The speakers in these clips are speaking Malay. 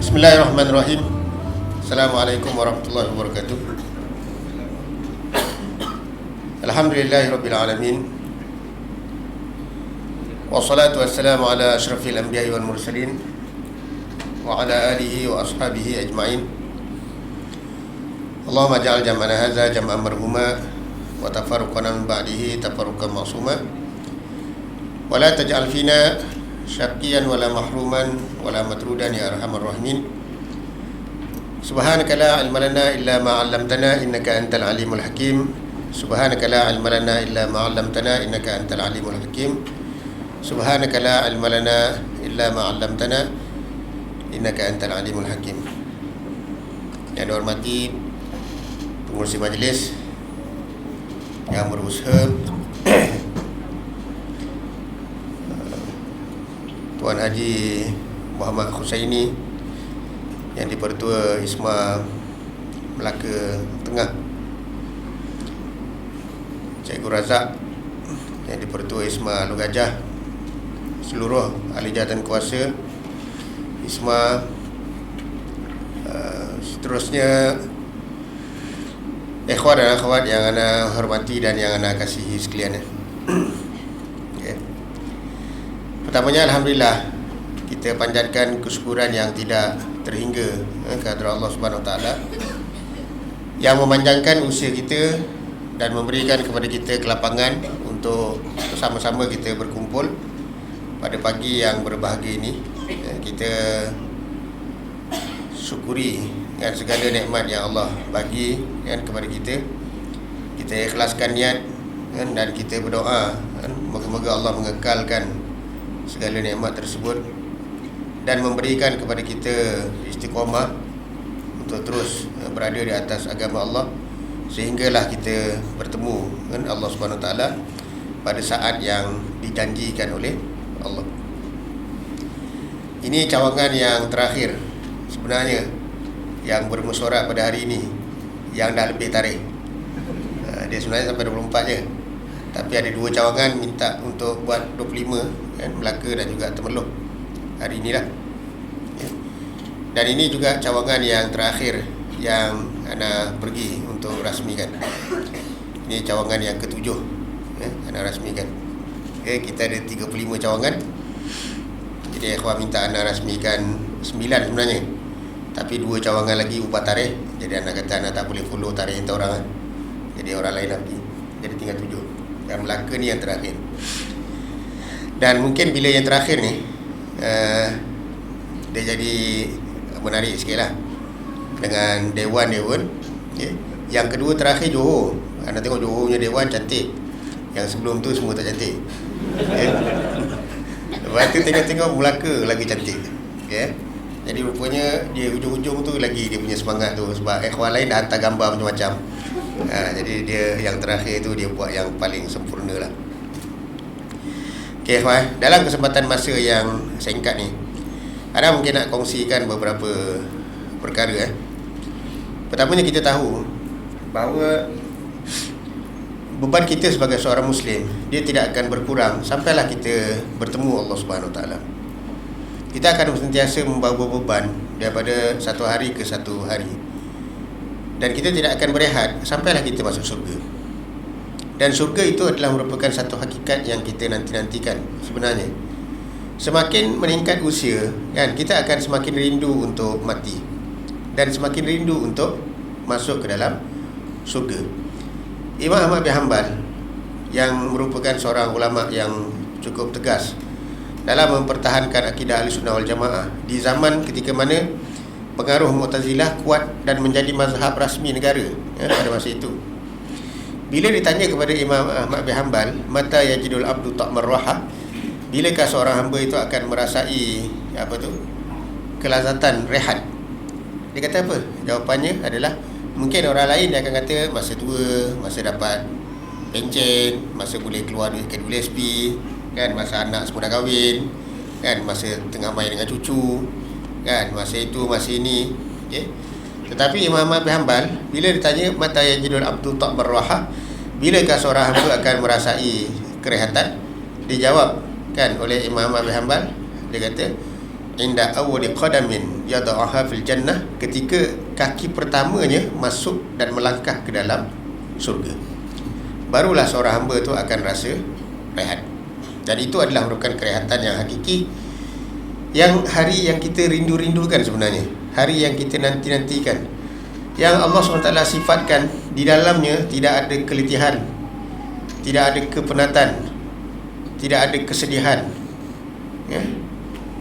Bismillahirrahmanirrahim. Assalamualaikum warahmatullahi wabarakatuh. Alhamdulillahirabbil alamin. Wassalatu wassalamu ala asyrafil anbiya'i wal mursalin wa ala alihi wa ashabihi ajma'in. Allahumma ja'al jam'ana hadza jam'an marhuma wa tafarruqana min ba'dihi tafarruqan ma'suma wa la taj'al fina syaqiyan wala mahruman wala matrudan ya arhamar rahimin. Subhanaka la ilma lana illa ma 'allamtana innaka antal alimul hakim. Subhanaka la ilma lana illa ma 'allamtana innaka antal alimul hakim. Subhanaka la ilma lana illa ma 'allamtana innaka antal alimul hakim. Yang dihormati pengurusi majlis yang berusaha, Tuan Haji Muhammad Husaini yang di-Pertua ISMA Melaka Tengah, Cikgu Razak yang di-Pertua ISMA Alor Gajah, seluruh ahli jawatan kuasa ISMA, seterusnya ikhwan dan akhwat yang ana hormati dan yang ana kasihi sekalian. Pertamanya, alhamdulillah, kita panjatkan kesyukuran yang tidak terhingga kepada Allah Subhanahu Wa Taala yang memanjangkan usia kita dan memberikan kepada kita kelapangan untuk bersama-sama kita berkumpul pada pagi yang berbahagia ini. Kita syukuri segala nikmat yang Allah bagi kepada kita. Kita ikhlaskan niat dan kita berdoa moga-moga Allah mengekalkan segala nikmat tersebut dan memberikan kepada kita istiqamah untuk terus berada di atas agama Allah sehinggalah kita bertemu dengan Allah Subhanahu Wa Taala pada saat yang dijanjikan oleh Allah. Ini cawangan yang terakhir sebenarnya yang bermesyuarat pada hari ini, yang dah lebih tarikh. Dia sebenarnya sampai 24 je, tapi ada dua cawangan minta untuk buat 25 Melaka dan juga Temerloh hari inilah. Dan ini juga cawangan yang terakhir yang ana pergi untuk rasmikan. Ini cawangan yang ketujuh ana rasmikan. Kita ada 35 cawangan. Jadi ikhwan minta ana rasmikan 9 sebenarnya, tapi dua cawangan lagi ubah tarikh. Jadi ana kata ana tak boleh follow tarikh entah orang, jadi orang lain lagi. Jadi tinggal 7. Yang Melaka ni yang terakhir. Dan mungkin bila yang terakhir ni dia jadi menarik sikit lah dengan Dewan. Yang kedua terakhir Johor. Anda tengok Johor punya Dewan cantik, yang sebelum tu semua tak cantik. Lepas tu tengok-tengok Melaka lagi cantik. Jadi rupanya dia hujung-hujung tu lagi dia punya semangat tu, sebab ikhwan lain dah hantar gambar macam-macam. Jadi dia yang terakhir tu dia buat yang paling sempurna lah. Ikhwan, dalam kesempatan masa yang singkat ni, ada mungkin nak kongsikan beberapa perkara. Pertamanya, kita tahu bahawa beban kita sebagai seorang Muslim, dia tidak akan berkurang sampailah kita bertemu Allah Subhanahu Wa Taala. Kita akan sentiasa membawa beban daripada satu hari ke satu hari, dan kita tidak akan berehat sampailah kita masuk surga. Dan surga itu adalah merupakan satu hakikat yang kita nanti-nantikan sebenarnya. Semakin meningkat usia, kita akan semakin rindu untuk mati dan semakin rindu untuk masuk ke dalam surga. Imam Ahmad bin Hanbal yang merupakan seorang ulama yang cukup tegas dalam mempertahankan akidah Ahlussunnah wal Jamaah di zaman ketika mana pengaruh Mu'tazilah kuat dan menjadi mazhab rasmi negara pada masa itu. Bila ditanya kepada Imam Ahmad bin Hanbal, mata yajidul abdu ta'mar raha, bilakah seorang hamba itu akan merasai kelazatan rehat? Dia kata apa? Jawapannya adalah, mungkin orang lain dia akan kata masa tua, masa dapat pencen, masa boleh keluar duit KWSP, masa anak semua dah kahwin, masa tengah main dengan cucu, masa itu, masa ini. Tetapi Imam Ahmad bin Hanbal bila ditanya mata yajidul abdu ta'mar raha, bilakah seorang hamba akan merasai kerehatan, dijawab oleh Imam Ahmad bin Hanbal, dia kata inda awwali qadamin yad'aha fil jannah, ketika kaki pertamanya masuk dan melangkah ke dalam surga. Barulah seorang hamba tu akan rasa rehat. Dan itu adalah merupakan kerehatan yang hakiki, yang hari yang kita rindu-rindukan sebenarnya, hari yang kita nanti-nantikan, yang Allah SWT sifatkan di dalamnya tidak ada keletihan, tidak ada kepenatan, tidak ada kesedihan, ya?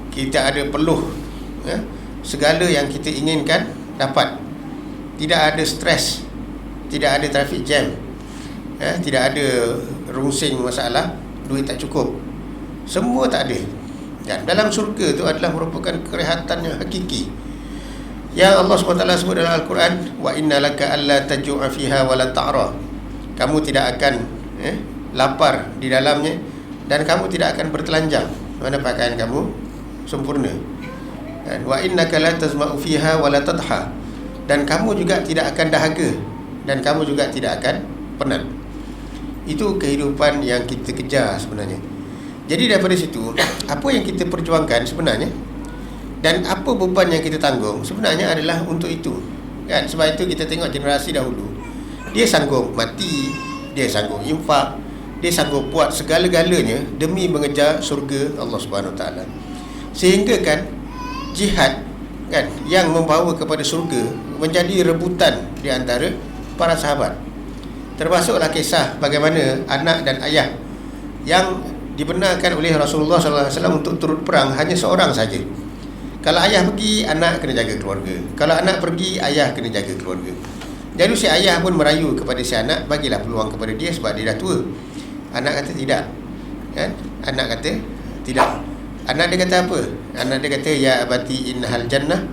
Kita ada peluh, ya? Segala yang kita inginkan dapat. Tidak ada stres, tidak ada traffic jam, ya? Tidak ada rungsing masalah duit tak cukup. Semua tak ada. Dan dalam surga itu adalah merupakan kerehatan yang hakiki, yang Allah SWT sebut dalam Al-Quran, wa inna laka alla tajua fiha wa la ta'ra. Kamu tidak akan lapar di dalamnya, dan kamu tidak akan bertelanjang, mana pakaian kamu sempurna. Dan wa innaka la tazma'u fiha wa la tadha. Dan kamu juga tidak akan dahaga, dan kamu juga tidak akan penat. Itu kehidupan yang kita kejar sebenarnya. Jadi daripada situ, apa yang kita perjuangkan sebenarnya, dan apa beban yang kita tanggung sebenarnya adalah untuk itu, kan? Sebab itu kita tengok generasi dahulu, dia sanggup mati, dia sanggup infak, dia sanggup buat segala-galanya demi mengejar surga Allah Subhanahu Wa Taala. Sehingga kan jihad, kan, yang membawa kepada surga menjadi rebutan di antara para sahabat. Termasuklah kisah bagaimana anak dan ayah yang dibenarkan oleh Rasulullah SAW untuk turut perang hanya seorang saja. Kalau ayah pergi, anak kena jaga keluarga. Kalau anak pergi, ayah kena jaga keluarga. Jadi si ayah pun merayu kepada si anak, bagilah peluang kepada dia sebab dia dah tua. Anak kata tidak, kan? Anak kata tidak. Anak dia kata apa? Anak dia kata, ya abati innahal jannah,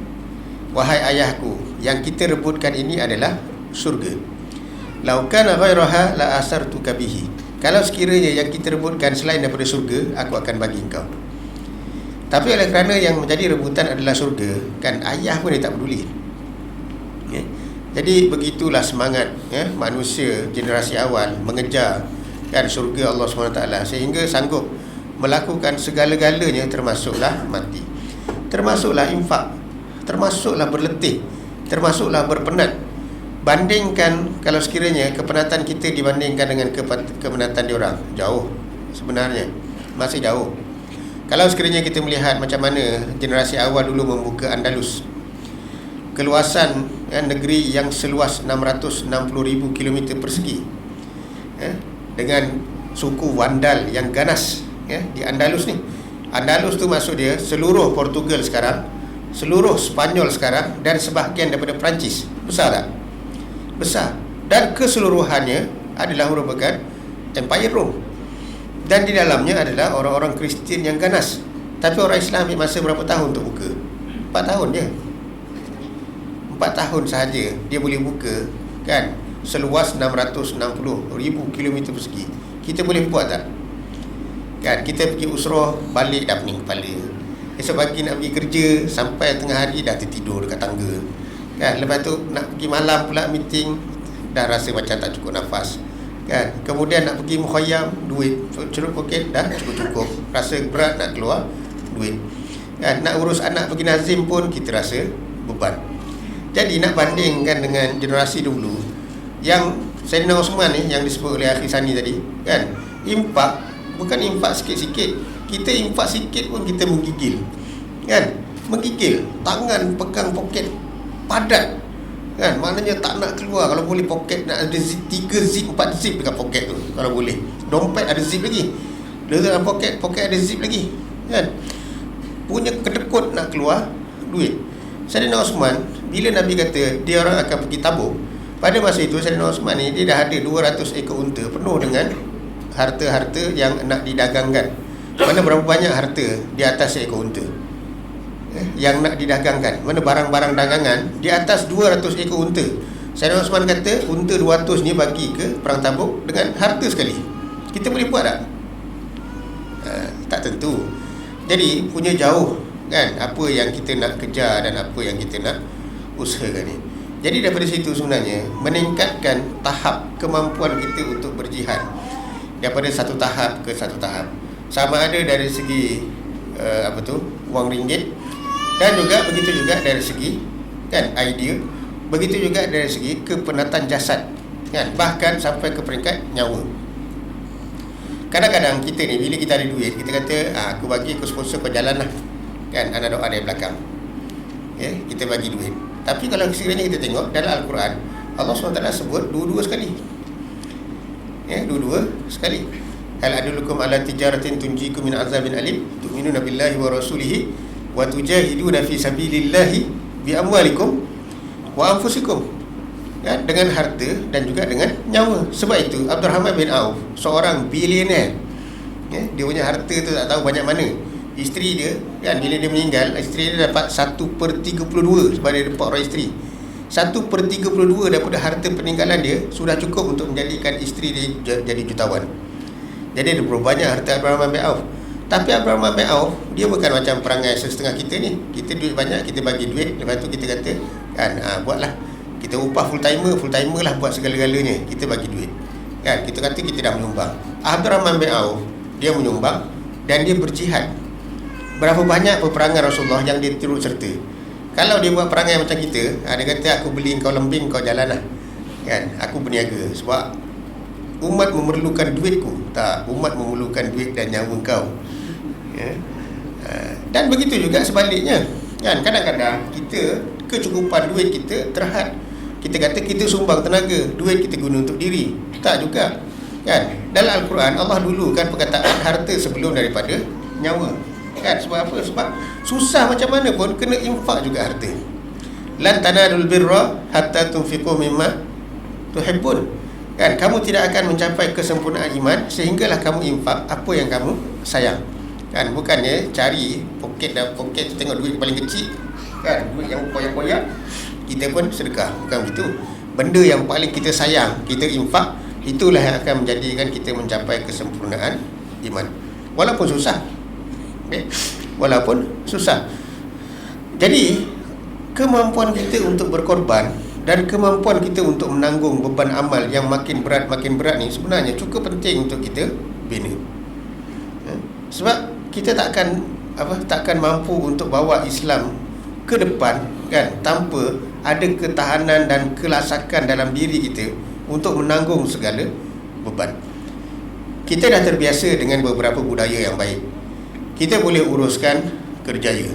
wahai ayahku, yang kita rebutkan ini adalah surga. Lau kana ghairaha la asartuka bihi. Kalau sekiranya yang kita rebutkan selain daripada surga, aku akan bagi engkau. Tapi oleh kerana yang menjadi rebutan adalah surga, kan, ayah pun dia tak peduli, ya? Jadi begitulah semangat, ya, manusia generasi awal mengejar, kan, surga Allah SWT, sehingga sanggup melakukan segala-galanya, termasuklah mati, termasuklah infak, termasuklah berletih, termasuklah berpenat. Bandingkan kalau sekiranya kepenatan kita dibandingkan dengan kepenatan diorang, jauh sebenarnya, masih jauh. Kalau sekiranya kita melihat macam mana generasi awal dulu membuka Andalus, keluasan, ya, negeri yang seluas 660,000 km persegi, ya, dengan suku Vandal yang ganas, ya, di Andalus ni. Andalus tu maksud dia seluruh Portugal sekarang, seluruh Spanyol sekarang, dan sebahagian daripada Perancis. Besar tak? Besar. Dan keseluruhannya adalah merupakan Empire Rome, dan di dalamnya adalah orang-orang Kristian yang ganas. Tapi orang Islam ambil masa berapa tahun untuk buka? 4 tahun je. 4 tahun sahaja dia boleh buka, kan, seluas 660,000 km persegi. Kita boleh buat tak? Kan, kita pergi usrah, balik dah pening kepala. Esok pagi nak pergi kerja, sampai tengah hari dah tertidur dekat tangga, kan. Lepas tu nak pergi malam pula meeting, dah rasa macam tak cukup nafas, kan. Kemudian nak pergi mukhayyam, duit cerut poket dah cukup-cukup, rasa berat nak keluar duit, kan. Nak urus anak pergi nazim pun kita rasa beban. Jadi nak bandingkan dengan generasi dulu, yang Sayyidina Osman ni, yang disebut oleh Akhi Sani tadi, kan, impak bukan impak sikit-sikit. Kita impak sikit pun kita menggigil, kan, menggigil, tangan pegang poket padat, kan, maknanya tak nak keluar. Kalau boleh poket nak ada zip, 3 zip 4 zip dekat poket tu kalau boleh. Dompet ada zip lagi, dalam poket ada zip lagi, kan. Punya kedekut nak keluar duit. Sayyidina Osman, bila Nabi kata dia orang akan pergi tabung, pada masa itu Sayyidina Osman ni dia dah ada 200 ekor unta penuh dengan harta-harta yang nak didagangkan. Mana berapa banyak harta di atas ekor unta yang nak didagangkan, mana barang-barang dagangan di atas 200 ekor unta. Sayyidina Osman kata unta 200 ni bagi ke perang Tabuk dengan harta sekali. Kita boleh buat tak? Tak tentu. Jadi punya jauh, kan, apa yang kita nak kejar dan apa yang kita nak usahakan ni. Jadi daripada situ sebenarnya meningkatkan tahap kemampuan kita untuk berjihad daripada satu tahap ke satu tahap. Sama ada dari segi wang ringgit, Dan juga begitu juga dari segi kan idea, begitu juga dari segi kepenatan jasad kan, bahkan sampai ke peringkat nyawa. Kadang-kadang kita ni bila kita ada duit, kita kata aku bagi, aku sponsor kau jalan lah kan, anak doa dari belakang, kita bagi duit. Tapi kalau sekiranya kita tengok dalam Al-Quran, Allah SWT sebut dua-dua sekali, dua-dua sekali. Hal adullukum ala tijaratin tunjikum min azabin alim tu'minuna billahi wa rasulihi wa tujahiduna fi sabilillahi bi amwalikum wa anfusikum, dengan harta dan juga dengan nyawa. Sebab itu Abdurrahman bin Auf, seorang bilioner, dia punya harta tu tak tahu banyak mana. Isteri dia kan, bila dia meninggal, isteri dia dapat 1/32, sebab dia dapat orang isteri. 1/32 daripada harta peninggalan dia sudah cukup untuk menjadikan isteri dia jadi jutawan. Jadi ada berapa banyak harta Abdurrahman bin Auf. Tapi Abdurrahman bin Auf, dia bukan macam perangai setengah kita ni. Kita duit banyak, kita bagi duit, lepas tu kita kata kan, buatlah, kita upah full timer lah buat segala-galanya, kita bagi duit kan, kita kata kita dah menyumbang. Abdurrahman bin Auf, dia menyumbang dan dia berjihad. Berapa banyak peperangan Rasulullah yang dia turut serta. Kalau dia buat perangai macam kita, dia kata aku beli kau lembing, kau jalan lah kan, aku berniaga sebab umat memerlukan duitku. Tak, umat memerlukan duit dan nyawa kau. Dan begitu juga sebaliknya kan, kadang-kadang kita kecukupan duit kita terhad. Kita kata kita sumbang tenaga, duit kita guna untuk diri. Tak juga kan. Dalam Al-Quran Allah dulu kan perkataan harta sebelum daripada nyawa kan. Sebab apa? Sebab susah macam mana pun kena infak juga harta. Lan tanalul birra hatta tunfiqu mimma tuhibbun kan. Kamu tidak akan mencapai kesempurnaan iman sehinggalah kamu infak apa yang kamu sayang kan. Bukannya cari poket dan poket tu tengok duit paling kecil kan, duit yang koyak-koyak kita pun sedekah. Bukan begitu. Benda yang paling kita sayang kita infak, itulah yang akan menjadikan kita mencapai kesempurnaan iman. Walaupun susah, walaupun susah. Jadi kemampuan kita untuk berkorban dan kemampuan kita untuk menanggung beban amal yang makin berat ni sebenarnya cukup penting untuk kita bina. Sebab kita takkan mampu untuk bawa Islam ke depan kan, tanpa ada ketahanan dan kelasakan dalam diri kita untuk menanggung segala beban. Kita dah terbiasa dengan beberapa budaya yang baik. Kita boleh uruskan kerjaya,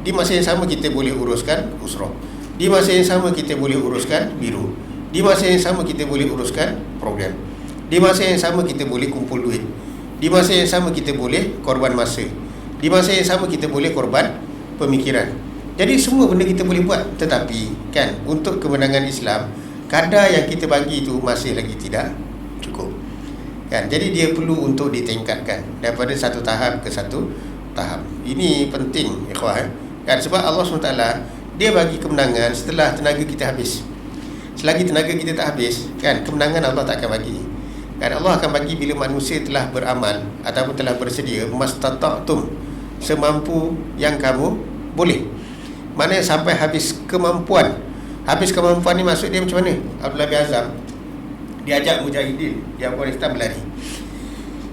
di masa yang sama kita boleh uruskan usrah, di masa yang sama kita boleh uruskan biro, di masa yang sama kita boleh uruskan program, di masa yang sama kita boleh kumpul duit, di masa yang sama kita boleh korban masa, di masa yang sama kita boleh korban pemikiran. Jadi semua benda kita boleh buat. Tetapi kan, untuk kemenangan Islam, kadar yang kita bagi itu masih lagi tidak cukup kan. Jadi dia perlu untuk ditingkatkan daripada satu tahap ke satu tahap. Ini penting ikhwan kan, sebab Allah SWT dia bagi kemenangan setelah tenaga kita habis. Selagi tenaga kita tak habis kan, kemenangan Allah tak akan bagi kan. Allah akan bagi bila manusia telah beramal ataupun telah bersedia, mastata'tum, semampu yang kamu boleh. Maknanya sampai habis kemampuan. Habis kemampuan ni maksud dia macam mana? Abdullah bin Azam diajak mujahidin di Afghanistan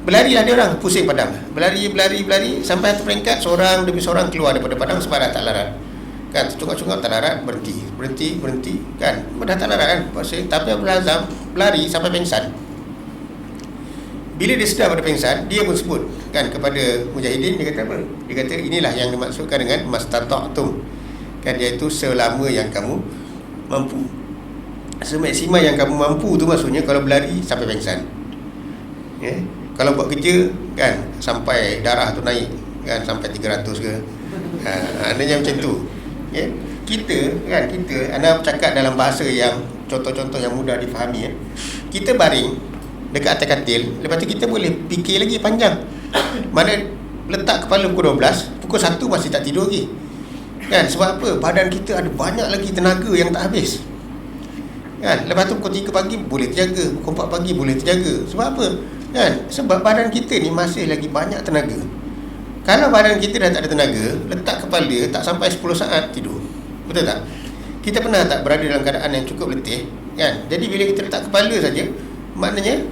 berlari lah dia orang, pusing padang, berlari sampai satu peringkat seorang demi seorang keluar daripada padang sebab dah tak larat kan. Cungak-cungak tak larat, berhenti kan, dah tak larat kan, pusing. Tapi Abdullah Azam berlari sampai pingsan. Bila dia sedar pada pingsan, dia pun sebut kan kepada mujahidin, dia kata apa? Dia kata inilah yang dimaksudkan dengan mastata'tum kan, iaitu selama yang kamu mampu. Semaksimal yang kamu mampu tu maksudnya kalau berlari sampai pingsan, kalau buat kerja kan sampai darah tu naik kan, sampai 300 ke, adanya macam tu. Kita anda cakap dalam bahasa yang contoh-contoh yang mudah difahami. Kita baring dekat atas katil, lepas tu kita boleh fikir lagi panjang. Mana letak kepala pukul 12, pukul 1 masih tak tidur lagi kan. Sebab apa? Badan kita ada banyak lagi tenaga yang tak habis kan. Lepas tu pukul 3 pagi boleh terjaga, pukul 4 pagi boleh terjaga. Sebab apa kan? Sebab badan kita ni masih lagi banyak tenaga. Kalau badan kita dah tak ada tenaga, letak kepala tak sampai 10 saat tidur. Betul tak? Kita pernah tak berada dalam keadaan yang cukup letih kan? Jadi bila kita letak kepala saja, maknanya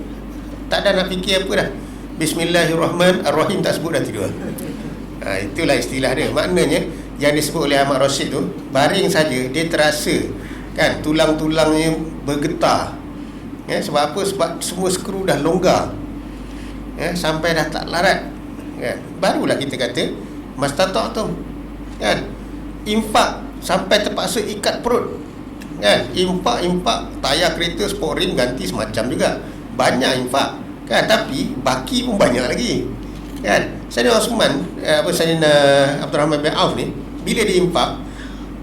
tak ada nak fikir apa dah. Bismillahirrahmanirrahim tak sebut dah tidur. Itulah istilah dia. Maknanya yang disebut oleh Ahmad Rashid tu, baring saja dia terasa kan tulang-tulangnya bergetar. Sebab apa? Sebab semua skru dah longgar, sampai dah tak larat, kan? Barulah kita kata mastata'tum, kan? Infak sampai terpaksa ikat perut, kan? Infak tayar kereta, sport rim ganti semacam juga, banyak infak, kan? Tapi baki pun banyak lagi, kan? Sayyidina Osman, Sayyidina Abdul Rahman bin Auf ni, bila dia infak,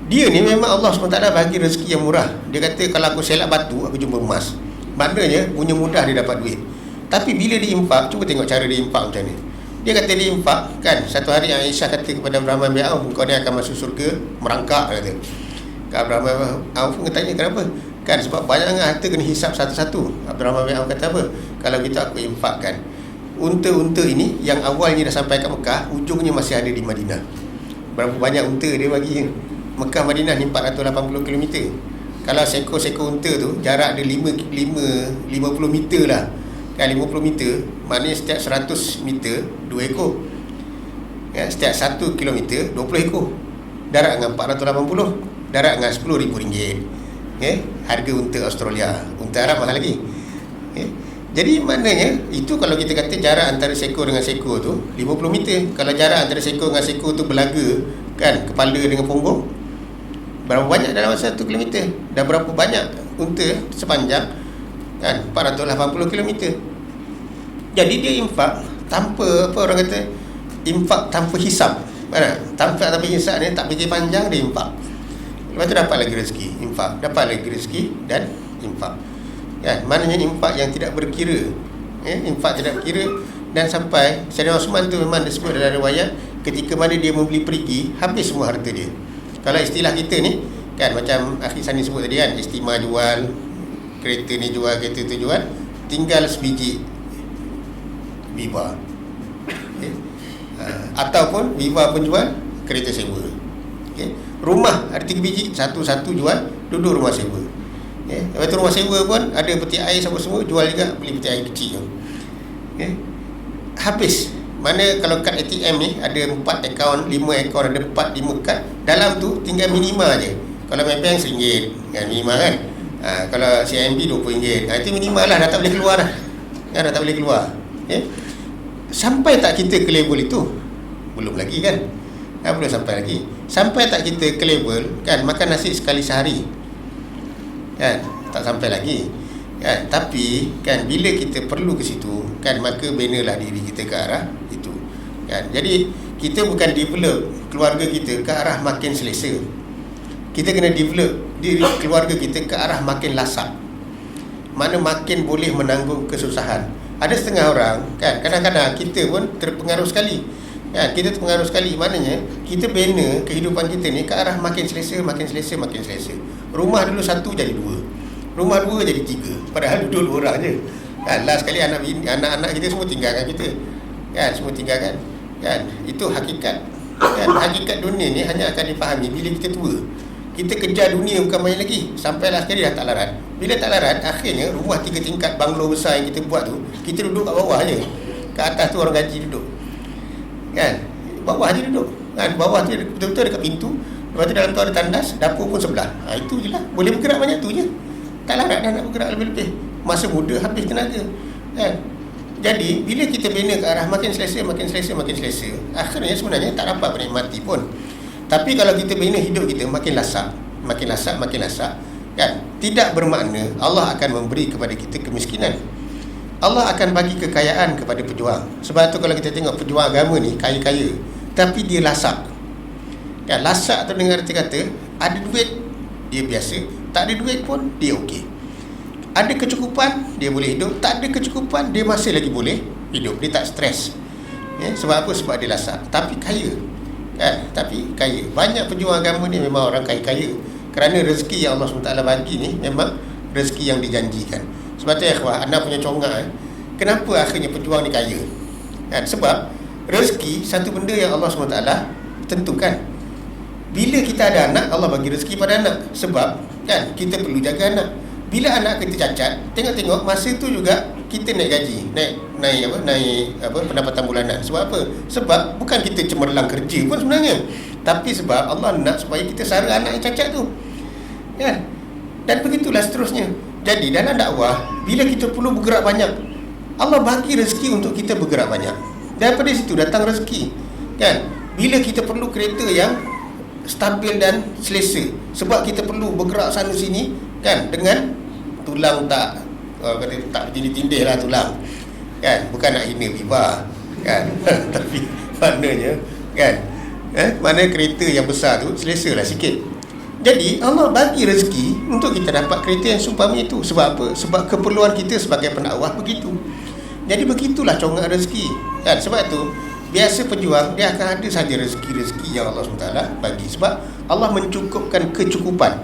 dia ni memang Allah SWT bagi rezeki yang murah. Dia kata kalau aku selak batu, aku jumpa emas. Maknanya punya mudah dia dapat duit. Tapi bila dia infak, cuba tengok cara dia infak macam ni. Dia kata dia infak, kan? Satu hari Aisyah kata kepada Abdul Rahman bin Auf, kau ni akan masuk surga merangkak, kata. Abdul Rahman bin Auf tanya kenapa? Kan sebab banyak harta kena hisap satu-satu. Abdul Rahman bin Auf kata apa? Kalau gitu aku infakkan unta-unta ini yang awalnya dah sampai kat Mekah, ujungnya masih ada di Madinah. Berapa banyak unta dia bagi? Mekah Madinah ni 480 km. Kalau seekor-seekor unta tu jarak dia 50 meter lah, kan? 50 meter maknanya setiap 100 meter 2 ekor, kan? Setiap 1 kilometer 20 ekor. Darat dengan 480, darat dengan RM10,000, harga unta Australia. Unta Arab mahal lagi, Jadi maknanya itu kalau kita kata jarak antara seekor dengan seekor tu 50 meter. Kalau jarak antara seekor dengan seekor tu berlaga, kan, kepala dengan punggung, berapa banyak dalam 1 kilometer? Dan berapa banyak unta sepanjang, kan, 480 kilometer. Jadi dia infak tanpa, apa orang kata, infak tanpa hisap, mana? Tanpa hisap ni, tak fikir panjang, dia infak. Lepas tu dapat lagi rezeki, infak, dapat lagi rezeki dan infak, kan? Maknanya infak yang tidak berkira, infak tidak berkira. Dan sampai Sayyidina Osman tu memang disebut dalam riwayat, ketika mana dia membeli perigi, habis semua harta dia. Kalau istilah kita ni, kan, macam Akhil Sani sebut tadi, kan, Istima jual, kereta ni jual, kereta tu jual, tinggal sebiji Viva, ataupun Viva pun jual, kereta sewa, rumah ada 3 biji, satu-satu jual, duduk rumah sewa. Lepas tu rumah sewa pun ada peti air semua jual juga, beli peti air kecil tu. Habis. Mana kalau kad ATM ni ada 4 akaun, 5 akaun, ada 4-5 kad, dalam tu tinggal minima je. Kalau Maybank RM1, kan, minima, kan. Kalau CIMB RM20, itu minima lah, dah tak boleh keluar dah, kan, dah tak boleh keluar. Sampai tak kita ke level itu? Belum lagi, kan. Belum sampai lagi. Sampai tak kita ke level, kan, makan nasi sekali sehari, kan, tak sampai lagi, kan. Tapi, kan, bila kita perlu ke situ, kan, maka benalah diri kita ke arah itu, kan. Jadi kita bukan develop keluarga kita ke arah makin selesa. Kita kena develop diri keluarga kita ke arah makin lasak, mana makin boleh menanggung kesusahan. Ada setengah orang, kan, kadang-kadang kita pun terpengaruh sekali, kan, kita terpengaruh sekali. Maknanya kita bina kehidupan kita ni ke arah makin selesa, makin selesa, makin selesa. Rumah dulu 1 jadi 2, rumah 2 jadi 3, padahal duduk 2 orang je, kan. Last sekali anak-anak kita semua tinggalkan kita, kan, semua tinggalkan, kan. Itu hakikat, kan. Hakikat dunia ni hanya akan dipahami bila kita tua. Kita kejar dunia bukan main lagi. Sampai last sekali dah tak larat. Bila tak larat, akhirnya rumah 3 tingkat banglo besar yang kita buat tu, kita duduk kat bawah je. Kat atas tu orang gaji duduk, kan, bawah je duduk, kan. Bawah tu betul-betul dekat pintu. Lepas tu dalam tu ada tandas, dapur pun sebelah. Itu je lah, boleh bergerak banyak tu je. Tak larat dah nak bergerak lebih-lebih. Masa muda habis tenaga, kan. Jadi bila kita bina ke arah makin selesa, makin selesa, makin selesa, akhirnya sebenarnya tak dapat menikmati pun. Tapi kalau kita bina hidup kita makin lasak, makin lasak, makin lasak, kan, tidak bermakna Allah akan memberi kepada kita kemiskinan. Allah akan bagi kekayaan kepada pejuang. Sebab tu kalau kita tengok pejuang agama ni kaya-kaya, tapi dia lasak, kan. Lasak tu dengan arti kata ada duit dia biasa, tak ada duit pun dia okey. Ada kecukupan dia boleh hidup, tak ada kecukupan dia masih lagi boleh hidup, dia tak stres, sebab apa? Sebab dia lasak, tapi kaya, kan, tapi kaya. Banyak pejuang agama ni memang orang kaya-kaya, kerana rezeki yang Allah SWT bagi ni memang rezeki yang dijanjikan. Sebab tu ikhwah, anda punya congak, kenapa akhirnya pejuang ni kaya, kan? Sebab rezeki satu benda yang Allah SWT tentukan. Bila kita ada anak, Allah bagi rezeki pada anak. Sebab, kan, kita perlu jaga anak. Bila anak kita cacat, tengok-tengok masa tu juga kita naik gaji, naik pendapatan bulanan. Sebab apa? Sebab bukan kita cemerlang kerja pun sebenarnya. tapi sebab Allah nak supaya kita sara anak yang cacat tu, kan? Dan begitulah seterusnya. Jadi dalam dakwah, bila kita perlu bergerak banyak, Allah bagi rezeki untuk kita bergerak banyak. Daripada situ datang rezeki, kan? Bila kita perlu kereta yang stabil dan selesa, sebab kita perlu bergerak sana sini, kan? Dengan tulang tak tindih lah tulang, kan? Bukan nak hina Viva, kan? Tapi maknanya, kan? Mana kereta yang besar tu selesa lah sikit. Jadi Allah bagi rezeki untuk kita dapat kereta yang seumpama itu. Sebab apa? Sebab keperluan kita sebagai pendakwah begitu. Jadi begitulah congak rezeki, kan? Sebab itu biasa pejuang dia akan ada saja rezeki-rezeki yang Allah SWT bagi. Sebab Allah mencukupkan kecukupan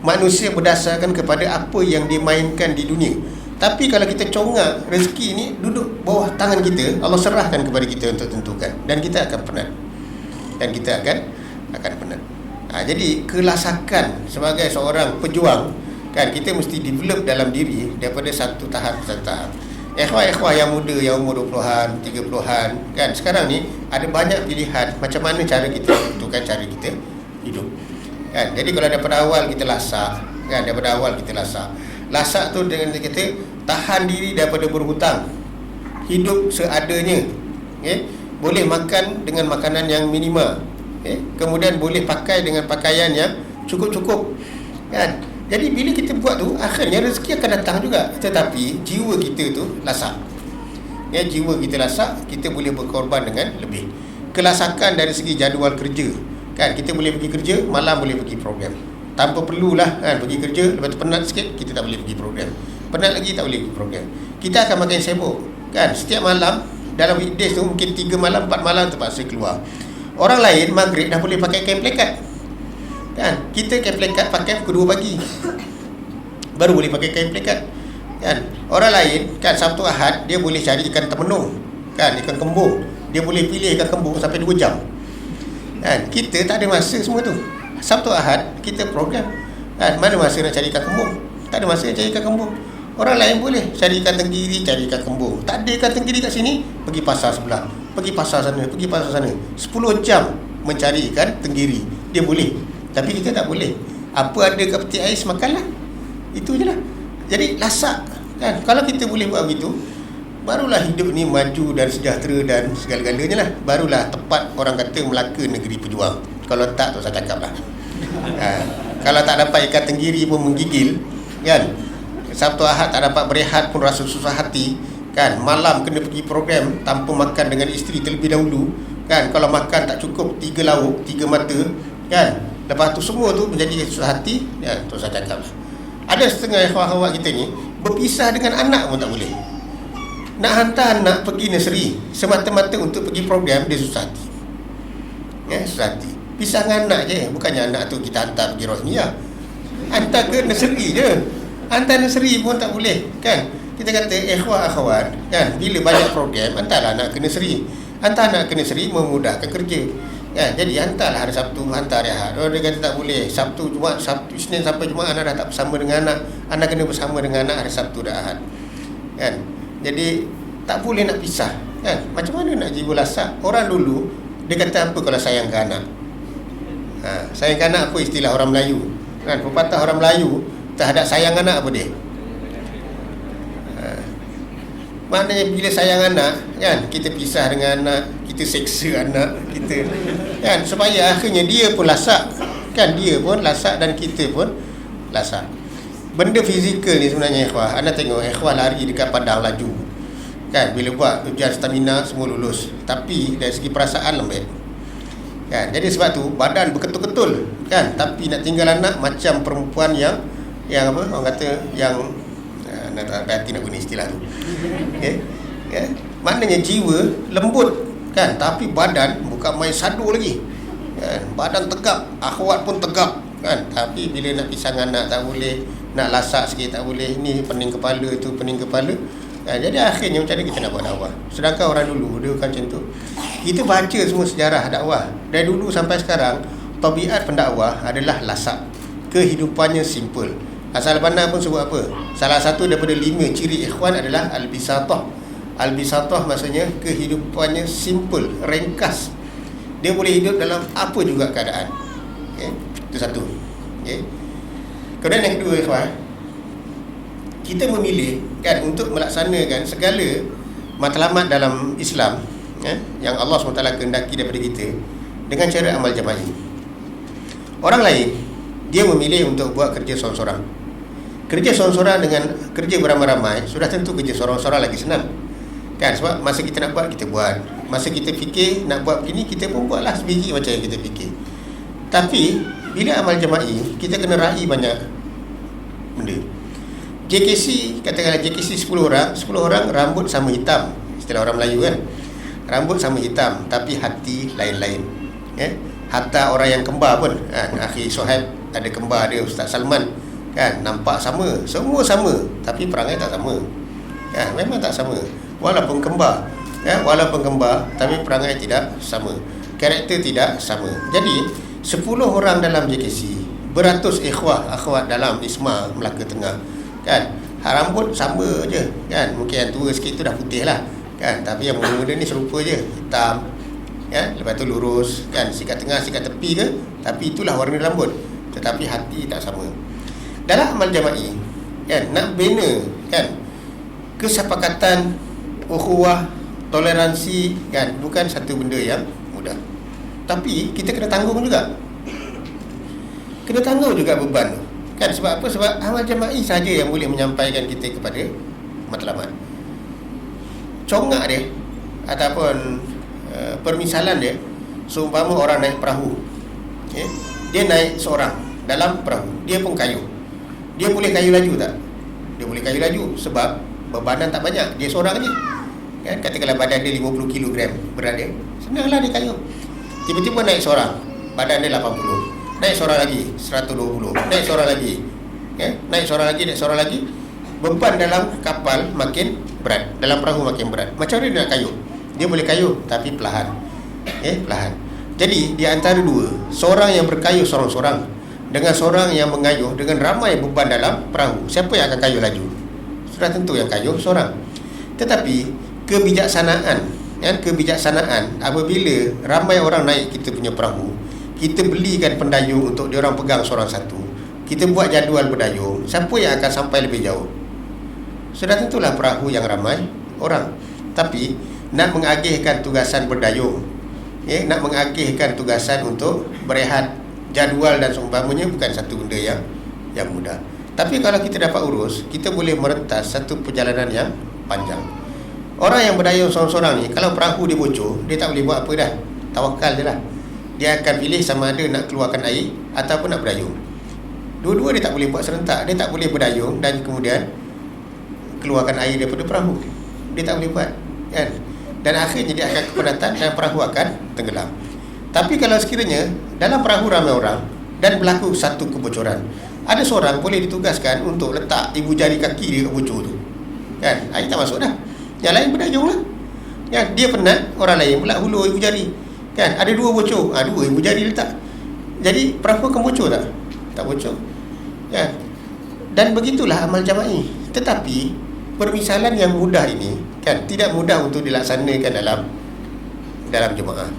manusia berdasarkan kepada apa yang dimainkan di dunia. Tapi kalau kita congak rezeki ni duduk bawah tangan kita, Allah serahkan kepada kita untuk tentukan, dan kita akan penat. Akan penat. Jadi kelasakan sebagai seorang pejuang, kan, kita mesti develop dalam diri daripada satu tahap ke satu tahap. Ikhwah-ikhwah yang muda, yang umur 20-an, 30-an, kan, sekarang ni ada banyak pilihan macam mana cara kita tentukan cara kita hidup, kan. Jadi kalau daripada awal kita lasak, kan, lasak tu dengan kita tahan diri daripada berhutang, hidup seadanya, okay? Boleh makan dengan makanan yang minima, kemudian boleh pakai dengan pakaian yang cukup-cukup, kan. Jadi bila kita buat tu, akhirnya rezeki akan datang juga. Tetapi jiwa kita tu lasak, jiwa kita lasak, kita boleh berkorban dengan lebih. Kelasakan dari segi jadual kerja, kan, kita boleh pergi kerja, malam boleh pergi program tanpa perlulah, kan, pergi kerja, lepas tu penat sikit kita tak boleh pergi program, penat lagi tak boleh pergi program. Kita akan makin sibuk, kan. Setiap malam dalam weekdays tu mungkin 3 malam 4 malam terpaksa keluar. Orang lain maghrib dah boleh pakai kain plekat, kan. Kita kain plekat pakai pukul 2 pagi baru boleh pakai kain plekat, kan. Orang lain, kan, Sabtu Ahad dia boleh cari ikan temenung, kan, ikan kembung, dia boleh pilih ikan kembung sampai 2 jam, kan. Kita tak ada masa semua tu. Sabtu Ahad kita program, kan, mana masa nak cari ikan kembung? Tak ada masa nak cari ikan kembung. Orang lain boleh cari ikan tenggiri, cari ikan kembung. Tak ada ikan tenggiri kat sini, pergi pasar sebelah, pergi pasar sana, pergi pasar sana. 10 jam mencari ikan tenggiri, dia boleh. Tapi kita tak boleh. Apa ada kat peti ais, makanlah. Itu je lah. Jadi lasak, kan. Kalau kita boleh buat begitu, barulah hidup ni maju dan sejahtera dan segala-galanya lah. Barulah tepat orang kata Melaka negeri pejuang. Kalau tak, tak usah cakap lah. Kalau tak dapat ikan tenggiri pun menggigil, kan. Sabtu Ahad tak dapat berehat pun rasa susah hati, kan. Malam kena pergi program tanpa makan dengan isteri terlebih dahulu, kan. Kalau makan tak cukup 3 lauk, 3 mata, kan. Lepas tu semua tu menjadi susah hati, ya, tak usah cakap lah. Ada setengah ikhwah-ikhwah kita ni berpisah dengan anak pun tak boleh. Nak hantar anak pergi nursery semata-mata untuk pergi program, dia susah hati, susah hati. Pisah dengan anak je, bukannya anak tu kita hantar pergi Rosnia, hantar ke nursery je. Hantar nursery pun tak boleh, kan. Kita kata ikhwah-akhwat, kan, bila banyak program, hantarlah anak ke nursery. Hantar anak ke nursery memudahkan kerja, kan. Jadi hantarlah hari Sabtu, hantar hari Ahad. Dia kata tak boleh, Sabtu, Jumaat, Sabtu, Isnin sampai Jumaat anak dah tak bersama dengan anak kena bersama dengan anak hari Sabtu dan Ahad, kan. Jadi tak boleh nak pisah, kan. Macam mana nak jiwa lasak? Orang dulu dia kata apa kalau sayang ke anak? Sayang ke anak apa istilah orang Melayu, kan. Pepatah orang Melayu terhadap sayang anak apa dia? Maknanya bila sayang anak, kan, kita pisah dengan anak, kita seksa anak kita, kan, supaya akhirnya dia pun lasak, kan. Dia pun lasak dan kita pun lasak. Benda fizikal ni sebenarnya ikhwah, anda tengok ikhwah lari dekat padang laju, kan, bila buat ujian stamina semua lulus. Tapi dari segi perasaan lembek, kan. Jadi sebab tu badan berketul-ketul, kan. Tapi nak tinggal anak macam perempuan yang apa orang kata yang nak tak hati nak guna istilah tu, okay? Maknanya jiwa lembut, kan, tapi badan bukan main sadu lagi, kan. Badan tegap, akhwat pun tegap, kan. Tapi bila nak pisang anak tak boleh, nak lasak sikit tak boleh, ni pening kepala, itu pening kepala, kan. Jadi akhirnya macam mana kita nak buat dakwah? Sedangkan orang dulu dia bukan macam tu. Kita baca semua sejarah dakwah dari dulu sampai sekarang, tabiat pendakwah adalah lasak, kehidupannya simple. Asal Banna pun sebut apa? Salah satu daripada 5 ciri ikhwan adalah Al-Bisatah. Al-Bisatah maksudnya kehidupannya simple, ringkas, Dia boleh hidup dalam apa juga keadaan. Okay? Itu satu. Okay? Kemudian yang kedua, ikhwan, kita memilih kan untuk melaksanakan segala matlamat dalam Islam yang Allah SWT kehendaki daripada kita dengan cara amal jama'i. Orang lain dia memilih untuk buat kerja seorang-seorang. Kerja seorang-seorang dengan kerja beramai-ramai sudah tentu kerja seorang-seorang lagi senang kan, sebab masa kita nak buat, kita buat. Masa kita fikir nak buat begini, kita pun buatlah sebiji macam yang kita fikir. Tapi bila amal jama'i, kita kena raih banyak benda. JKC, katakanlah JKC 10 orang rambut sama hitam, istilah orang Melayu kan, rambut sama hitam tapi hati lain-lain. Hatta orang yang kembar pun kan, Akhi Sohaib ada kembar dia, Ustaz Salman kan, nampak sama, semua sama tapi perangai tak sama kan, memang tak sama. Walaupun kembar tapi perangai tidak sama, karakter tidak sama. Jadi 10 orang dalam JKC, beratus akhwat dalam Isma Melaka Tengah kan, rambut sama je kan, mungkin yang tua sikit tu dah putih lah kan, tapi yang muda ni serupa je, hitam kan, lepas tu lurus kan, sikat tengah sikat tepi ke, tapi itulah warna rambut, tetapi hati tak sama. Dalam amal jama'i kan, nak bina kan kesepakatan, ukhuwah, toleransi kan, bukan satu benda yang mudah. Tapi kita kena tanggung juga. Kena tanggung juga beban tu kan. Sebab apa? Sebab amal jama'i saja yang boleh menyampaikan kita kepada matlamat. Congak dia ataupun permisalan dia, seumpama orang naik perahu, dia naik seorang dalam perahu, dia pun kayu. Dia boleh kayu laju tak? Dia boleh kayu laju sebab bebanan tak banyak, dia seorang je kan. Katakanlah badan dia 50 kg berat dia, senanglah dia kayu. Tiba-tiba naik seorang, badan dia 80, naik seorang lagi 120, naik seorang lagi naik seorang lagi, beban dalam kapal makin berat, dalam perahu makin berat. Macam mana dia nak kayu? Dia boleh kayu tapi perlahan, perlahan. Jadi di antara dua, seorang yang berkayu seorang-seorang dengan seorang yang mengayuh dengan ramai beban dalam perahu, siapa yang akan kayu laju? Sudah tentu yang kayu seorang. Tetapi kebijaksanaan apabila ramai orang naik kita punya perahu, kita belikan pendayung untuk dia orang pegang seorang satu, kita buat jadual berdayung, siapa yang akan sampai lebih jauh? Sudah tentulah perahu yang ramai orang. Tapi nak mengagihkan tugasan berdayung, nak mengagihkan tugasan untuk berehat, jadual dan seumpamanya, bukan satu benda yang mudah. Tapi kalau kita dapat urus, kita boleh merentas satu perjalanan yang panjang. Orang yang berdayung seorang-seorang ni, kalau perahu dia bocor, dia tak boleh buat apa dah, tawakal je lah. Dia akan pilih sama ada nak keluarkan air ataupun nak berdayung. Dua-dua dia tak boleh buat serentak. Dia tak boleh berdayung dan kemudian keluarkan air daripada perahu, dia tak boleh buat kan? Dan akhirnya dia akan kepenatan dan perahu akan tenggelam. Tapi kalau sekiranya dalam perahu ramai orang dan berlaku satu kebocoran, ada seorang boleh ditugaskan untuk letak ibu jari kaki dia kat bocor tu kan, air tak masuk dah, yang lain berdayung lah kan. Dia penat, orang lain pula hulur ibu jari kan, ada dua bocor, dua ibu jari letak, jadi perahu akan bocor tak? Tak bocor kan. Dan begitulah amal jama'i. Tetapi permisalan yang mudah ini kan, tidak mudah untuk dilaksanakan dalam jemaah.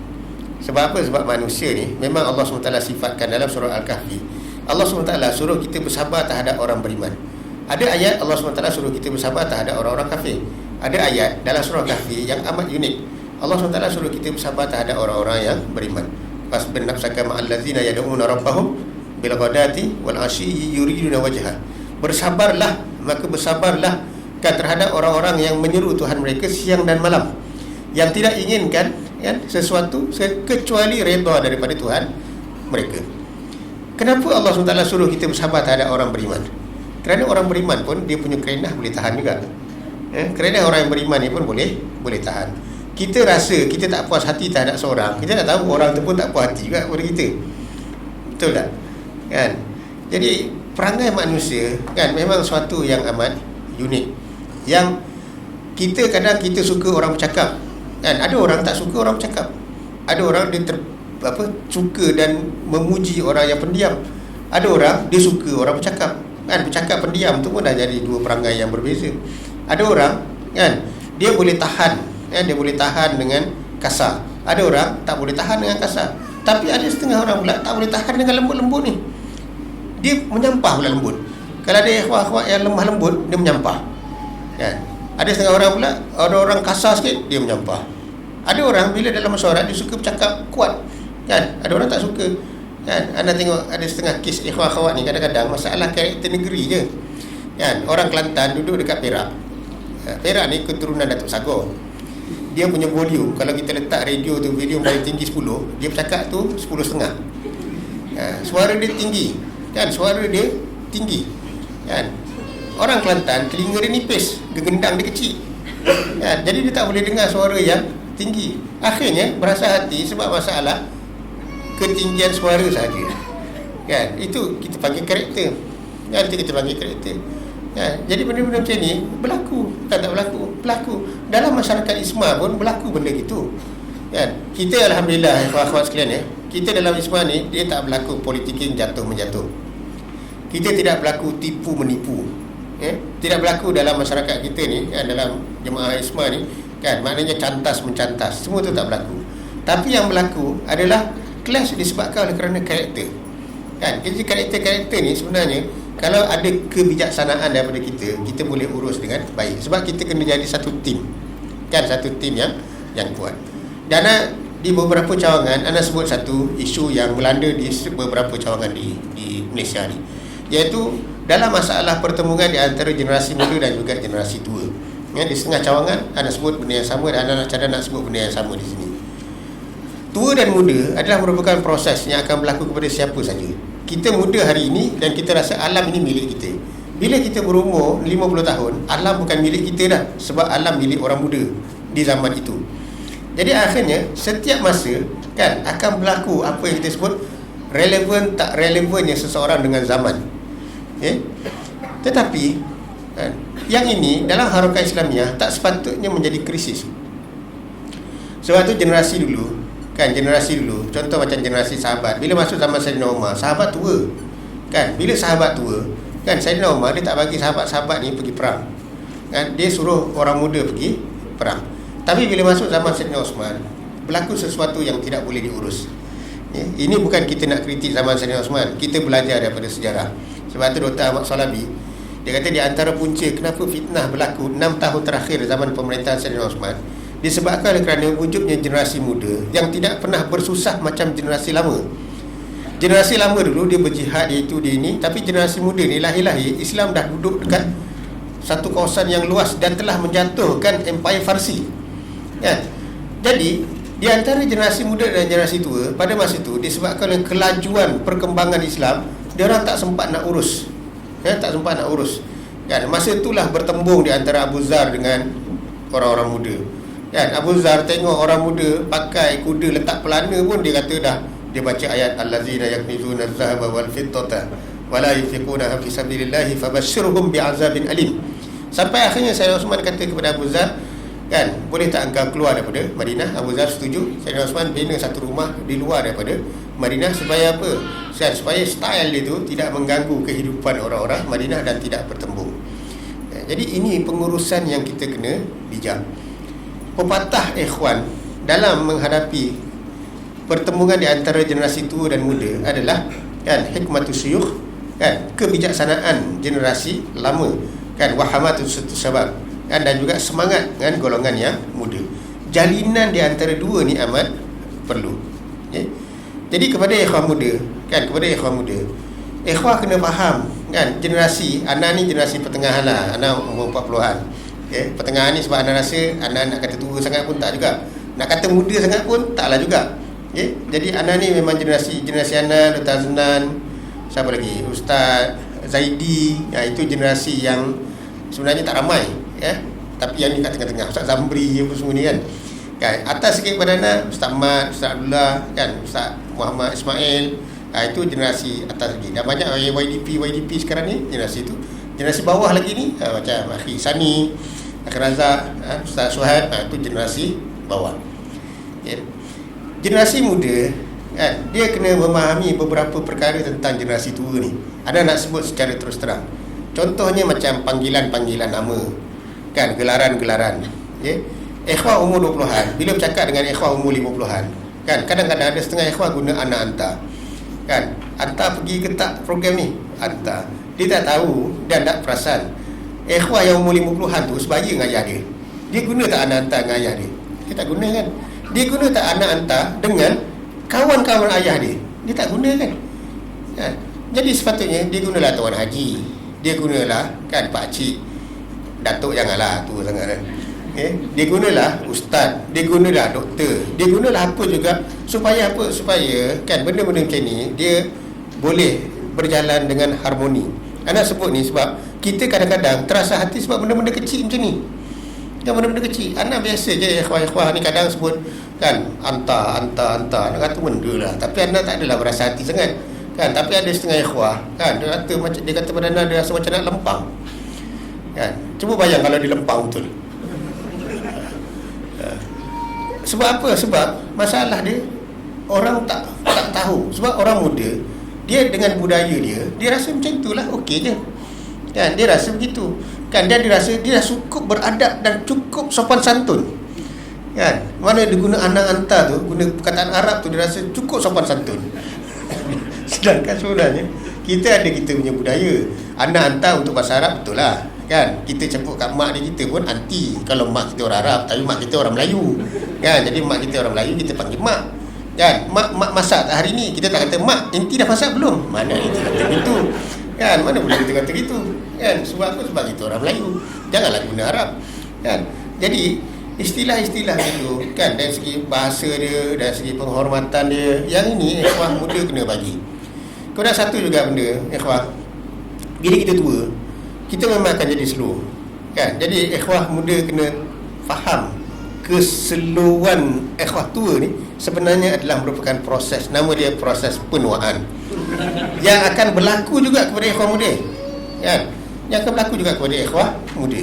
Sebab apa? Sebab manusia ni memang Allah SWT sifatkan dalam surah Al-Kahfi, Allah SWT suruh kita bersabar terhadap orang beriman. Ada ayat Allah SWT suruh kita bersabar terhadap orang-orang kafir. Ada ayat dalam surah Kahfi yang amat unik, Allah SWT suruh kita bersabar terhadap orang-orang yang beriman. Fasbir nafsaka ma'al ladzina yad'una rabbahum bil ghadati wal 'ashyi yuriduna wajha. Bersabarlah, maka bersabarlah kan terhadap orang-orang yang menyeru Tuhan mereka siang dan malam, yang tidak inginkan sesuatu kecuali redha daripada Tuhan mereka. Kenapa Allah SWT suruh kita bersabar terhadap orang beriman? Kerana orang beriman pun dia punya kerenah boleh tahan juga. Kerenah orang yang beriman ni pun boleh tahan. Kita rasa kita tak puas hati terhadap seorang, kita tak tahu orang tu pun tak puas hati juga kepada kita. Betul tak? Kan? Jadi perangai manusia kan memang suatu yang amat unik, yang kita kadang kita suka orang bercakap kan, ada orang tak suka orang bercakap, ada orang dia suka dan memuji orang yang pendiam, ada orang dia suka orang bercakap kan, bercakap pendiam tu pun dah jadi dua perangai yang berbeza. Ada orang kan dia boleh tahan kan, dia boleh tahan dengan kasar, Ada orang tak boleh tahan dengan kasar, tapi ada setengah orang pula tak boleh tahan dengan lembut-lembut ni. Dia menyampah pula lembut. Kalau ada akhwat-akhwat yang lemah lembut, dia menyampah, kan? Ada setengah orang pula, ada orang kasar sikit, dia menyampah. Ada orang bila dalam mesyuarat dia suka bercakap kuat, kan? Ada orang tak suka, kan? Anda tengok ada setengah kes akhwat-akhwat ni kadang-kadang masalah karakter negeri je, kan? Orang Kelantan duduk dekat Perak. Perak ni keturunan Datuk Sagor. Dia punya volume, kalau kita letak radio tu, volume paling tinggi 10, dia bercakap tu 10.5. Suara dia tinggi, kan? Suara dia tinggi, kan? Orang Kelantan telinga dia nipis, gendang dia kecil, kan? Jadi dia tak boleh dengar suara yang tinggi. Akhirnya berasa hati sebab masalah ketinggian suara saja, kan? Itu kita panggil karakter, kan? Itu kita panggil karakter, kan? Jadi benda-benda macam ni berlaku, kan? Tak berlaku dalam masyarakat Isma pun berlaku benda gitu, kan? Kita alhamdulillah akhwat sekalian, kita dalam Isma ni dia tak berlaku politiking jatuh-menjatuh. Kita tidak berlaku tipu menipu, tidak berlaku dalam masyarakat kita ni, kan? Dalam jemaah Isma ni, kan, maknanya cantas mencantas, semua tu tak berlaku. Tapi yang berlaku adalah clash disebabkan oleh kerana karakter, kan? Jadi karakter-karakter ni sebenarnya kalau ada kebijaksanaan daripada kita boleh urus dengan baik. Sebab kita kena jadi satu tim, kan? Satu tim yang kuat. Dan di beberapa cawangan anda sebut satu isu yang melanda di beberapa cawangan di Malaysia ni, iaitu dalam masalah pertemuan di antara generasi muda dan juga generasi tua. Di setengah cawangan anda sebut benda yang sama, dan anda nak sebut benda yang sama di sini. Tua dan muda adalah merupakan proses yang akan berlaku kepada siapa saja. Kita muda hari ini dan kita rasa alam ini milik kita. Bila kita berumur 50 tahun, alam bukan milik kita dah, sebab alam milik orang muda di zaman itu. Jadi akhirnya setiap masa, kan, akan berlaku apa yang kita sebut relevan tak relevannya seseorang dengan zaman. Tetapi, kan, yang ini dalam harakah Islamiah tak sepatutnya menjadi krisis. Sebab tu generasi dulu, kan, generasi dulu, contoh macam generasi sahabat, bila masuk zaman Saidina Umar, sahabat tua, kan? Bila sahabat tua, kan, Saidina Umar dia tak bagi sahabat-sahabat ni pergi perang, kan? Dia suruh orang muda pergi perang. Tapi bila masuk zaman Saidina Osman, berlaku sesuatu yang tidak boleh diurus. Ini bukan kita nak kritik zaman Saidina Osman, kita belajar daripada sejarah. Sebab tu Dr. Ahmad Salabi, dia kata di antara punca kenapa fitnah berlaku 6 tahun terakhir zaman pemerintahan Saidina Osman, disebabkan kerana wujudnya generasi muda yang tidak pernah bersusah macam generasi lama. Generasi lama dulu dia berjihad, iaitu dia ini, tapi generasi muda ni lahir-lahir Islam dah duduk dekat satu kawasan yang luas dan telah menjatuhkan Empire Farsi, kan? Jadi di antara generasi muda dan generasi tua pada masa itu, disebabkan oleh kelajuan perkembangan Islam, dia orang tak sempat nak urus, tak sempat nak urus, kan? Masa itulah bertembung di antara Abu Zar dengan orang-orang muda, kan? Abu Zar tengok orang muda pakai kuda letak pelana pun dia kata dah, dia baca ayat allazina yaknizuna az-zahaba wal fiddata wala yunfiquna fi sabilillah fabashshirhum bi'azabin alim. Sampai akhirnya Sayyidina Osman kata kepada Abu Zar, kan, boleh tak engkau keluar daripada Madinah? Abu Zar setuju. Sayyidina Osman bina satu rumah di luar daripada Madinah, supaya apa? Supaya style dia tu tidak mengganggu kehidupan orang-orang Madinah dan tidak bertembung. Jadi ini pengurusan yang kita kena bijak. Pepatah ikhwan dalam menghadapi pertemuan di antara generasi tua dan muda adalah, kan, hikmatus syuyukh, kan, kebijaksanaan generasi lama, kan, wahamatus sabab, kan, dan juga semangat, kan, golongan yang muda. Jalinan di antara dua ni amat perlu, Jadi kepada ikhwan muda, kan, kepada ikhwan muda, ikhwan kena faham, kan, generasi anak ni generasi pertengahan lah, anak umur 40-an, pertengahan ni, sebab anak rasa anak nak kata tua sangat pun tak juga, nak kata muda sangat pun taklah juga. Jadi anak ni memang generasi anak, Dr. Aznan, siapa lagi, Ustaz Zaidi, itu generasi yang sebenarnya tak ramai, tapi yang ni kat tengah-tengah, Ustaz Zamri apa semua ni, kan. Atas sikit pada anak, Ustaz Ahmad, Ustaz Abdullah, kan, Ustaz Muhammad Ismail, itu generasi atas lagi. Dan banyak YDP sekarang ni, generasi tu. Generasi bawah lagi ni, macam Akhi Sani, Akhi Razak, Ustaz Suhaib, itu generasi bawah. Generasi muda, kan, dia kena memahami beberapa perkara tentang generasi tua ni. Ada nak sebut secara terus terang. Contohnya macam panggilan-panggilan nama, kan, gelaran-gelaran, ikhwah umur 20-an, bila bercakap dengan ikhwah umur 50-an, kan, kadang-kadang ada setengah ikhwah guna anak hantar, kan, hantar pergi ke tak program ni, hantar, dia tak tahu dan tak perasan ikhwah yang umur 50-an tu sebaya dengan ayah dia. Dia guna tak anak hantar dengan ayah dia? Dia tak guna kan. Dia guna tak anak hantar dengan kawan-kawan ayah dia? Dia tak guna kan. Jadi sepatutnya dia gunalah tuan haji, dia gunalah kan pakcik, datuk janganlah tu sangat kan. Dia gunalah ustaz, dia gunalah doktor, dia gunalah apa juga, supaya apa? Supaya kan benda-benda macam ni dia boleh berjalan dengan harmoni. Anak sebut ni sebab kita kadang-kadang terasa hati sebab benda-benda kecil macam ni. Kan benda-benda kecil. Anak biasa je ikhwah-ikhwah ni kadang sebut kan hantar. Nak kata benda lah, tapi anak tak adalah berasa hati sangat. Kan, tapi ada setengah ikhwah kan dia kata pada anak dia rasa macam nak lempang. Kan? Cuba bayang kalau dia lempang betul. Sebab apa? Sebab masalah dia orang tak tahu. Sebab orang muda dia dengan budaya dia rasa macam itulah okey je. Kan, dia rasa begitu. Kan, dia rasa dia dah cukup beradab dan cukup sopan santun. Kan? Mana dia guna anak hantar tu, guna perkataan Arab tu dia rasa cukup sopan santun. Sedangkan sebenarnya kita ada kita punya budaya. Anak hantar untuk bahasa Arab betul lah. Kan, kita sebut kat mak dia kita pun anti kalau mak kita orang Arab, tapi mak kita orang Melayu. Kan, jadi mak kita orang Melayu kita panggil mak. Kan, mak masak hari ni, kita tak kata mak inti dah masak belum. Mana inti kata begitu. Kan, mana boleh kita kata gitu. Kan, sebab apa? Sebab kita orang Melayu. Janganlah guna Arab. Kan, jadi istilah-istilah itu kan, dari segi bahasa dia, dari segi penghormatan dia, yang ini ikhwah muda kena bagi. Kemudian satu juga benda ikhwah, bila kita tua kita memang akan jadi slow. Kan, jadi ikhwah muda kena faham keseluruhan ikhwah tua ni sebenarnya adalah merupakan proses, nama dia proses penuaan yang akan berlaku juga kepada ikhwah muda. Kan, yang akan berlaku juga kepada ikhwah muda.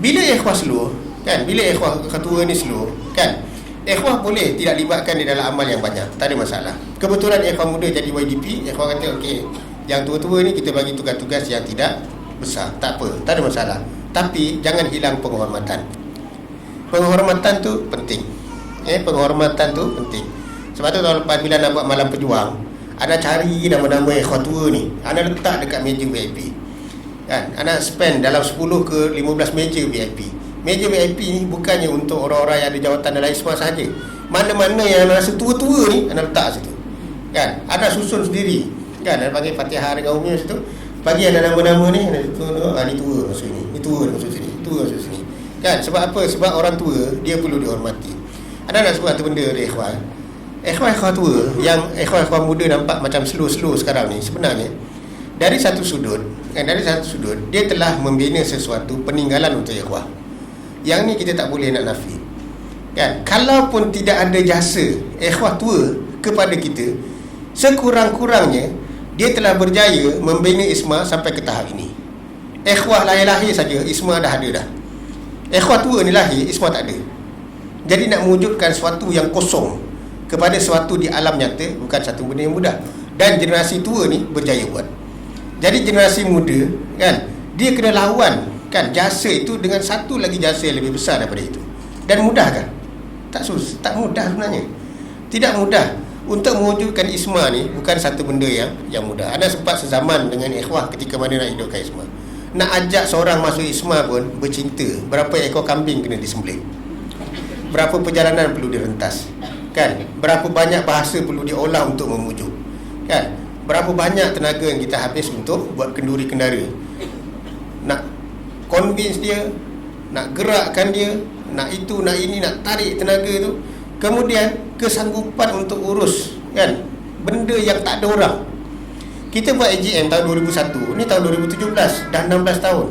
Bila ikhwah slow, kan, bila ikhwah tua ni slow, kan, ikhwah boleh tidak libatkan di dalam amal yang banyak, tak ada masalah. Kebetulan ikhwah muda jadi YDP, ikhwah kata okey, yang tua-tua ni kita bagi tugas-tugas yang tidak besar, tak apa, tak ada masalah. Tapi jangan hilang penghormatan. Penghormatan tu penting. Penghormatan tu penting. Sebab tu tahun lepas bila nak buat malam pejuang, anda cari nama-nama ikhwah tua ni, anda letak dekat meja VIP. Kan, anda spend dalam 10 ke 15 meja VIP. Meja VIP ni bukannya untuk orang-orang yang ada jawatan dalam ISMA sahaja. Mana-mana yang anda rasa tua-tua ni, anda letak situ. Kan, anda susun sendiri. Kan, anda panggil Fatihah dengan Umi situ. Bagi ada nama-nama ni, ada tua, ni tua masuk sini, ni tua masuk sini, tua masuk sini. Kan, sebab apa? Sebab orang tua dia perlu dihormati. Anda nak sebut satu benda dari ikhwan. Ikhwan tua yang ikhwan muda nampak macam slow sekarang ni, sebenarnya dari satu sudut, kan, dari satu sudut dia telah membina sesuatu peninggalan untuk ikhwah. Yang ni kita tak boleh nak nafi. Kan, kalaupun tidak ada jasa ikhwah tua kepada kita, sekurang-kurangnya dia telah berjaya membina ISMA sampai ke tahap ini. Ikhwah lahir-lahir saja ISMA dah ada dah. Ikhwah tua ni lahir, ISMA tak ada. Jadi nak mewujudkan sesuatu yang kosong kepada sesuatu di alam nyata bukan satu benda yang mudah. Dan generasi tua ni berjaya buat. Jadi generasi muda kan, dia kena lawan kan jasa itu dengan satu lagi jasa yang lebih besar daripada itu. Dan mudah kan? Tak mudah sebenarnya. Tidak mudah. Untuk mewujudkan ISMA ni bukan satu benda yang mudah. Anda sempat sezaman dengan ikhwah ketika mana nak hidupkan ISMA. Nak ajak seorang masuk ISMA pun bercinta. Berapa ekor kambing kena disembelih, berapa perjalanan perlu direntas, kan, berapa banyak bahasa perlu diolah untuk memujuk, kan, berapa banyak tenaga yang kita habis untuk buat kenduri kendara, nak convince dia, nak gerakkan dia, nak itu, nak ini, nak tarik tenaga tu. Kemudian kesanggupan untuk urus kan benda yang tak ada orang. Kita buat AGM tahun 2001, ni tahun 2017, dah 16 tahun.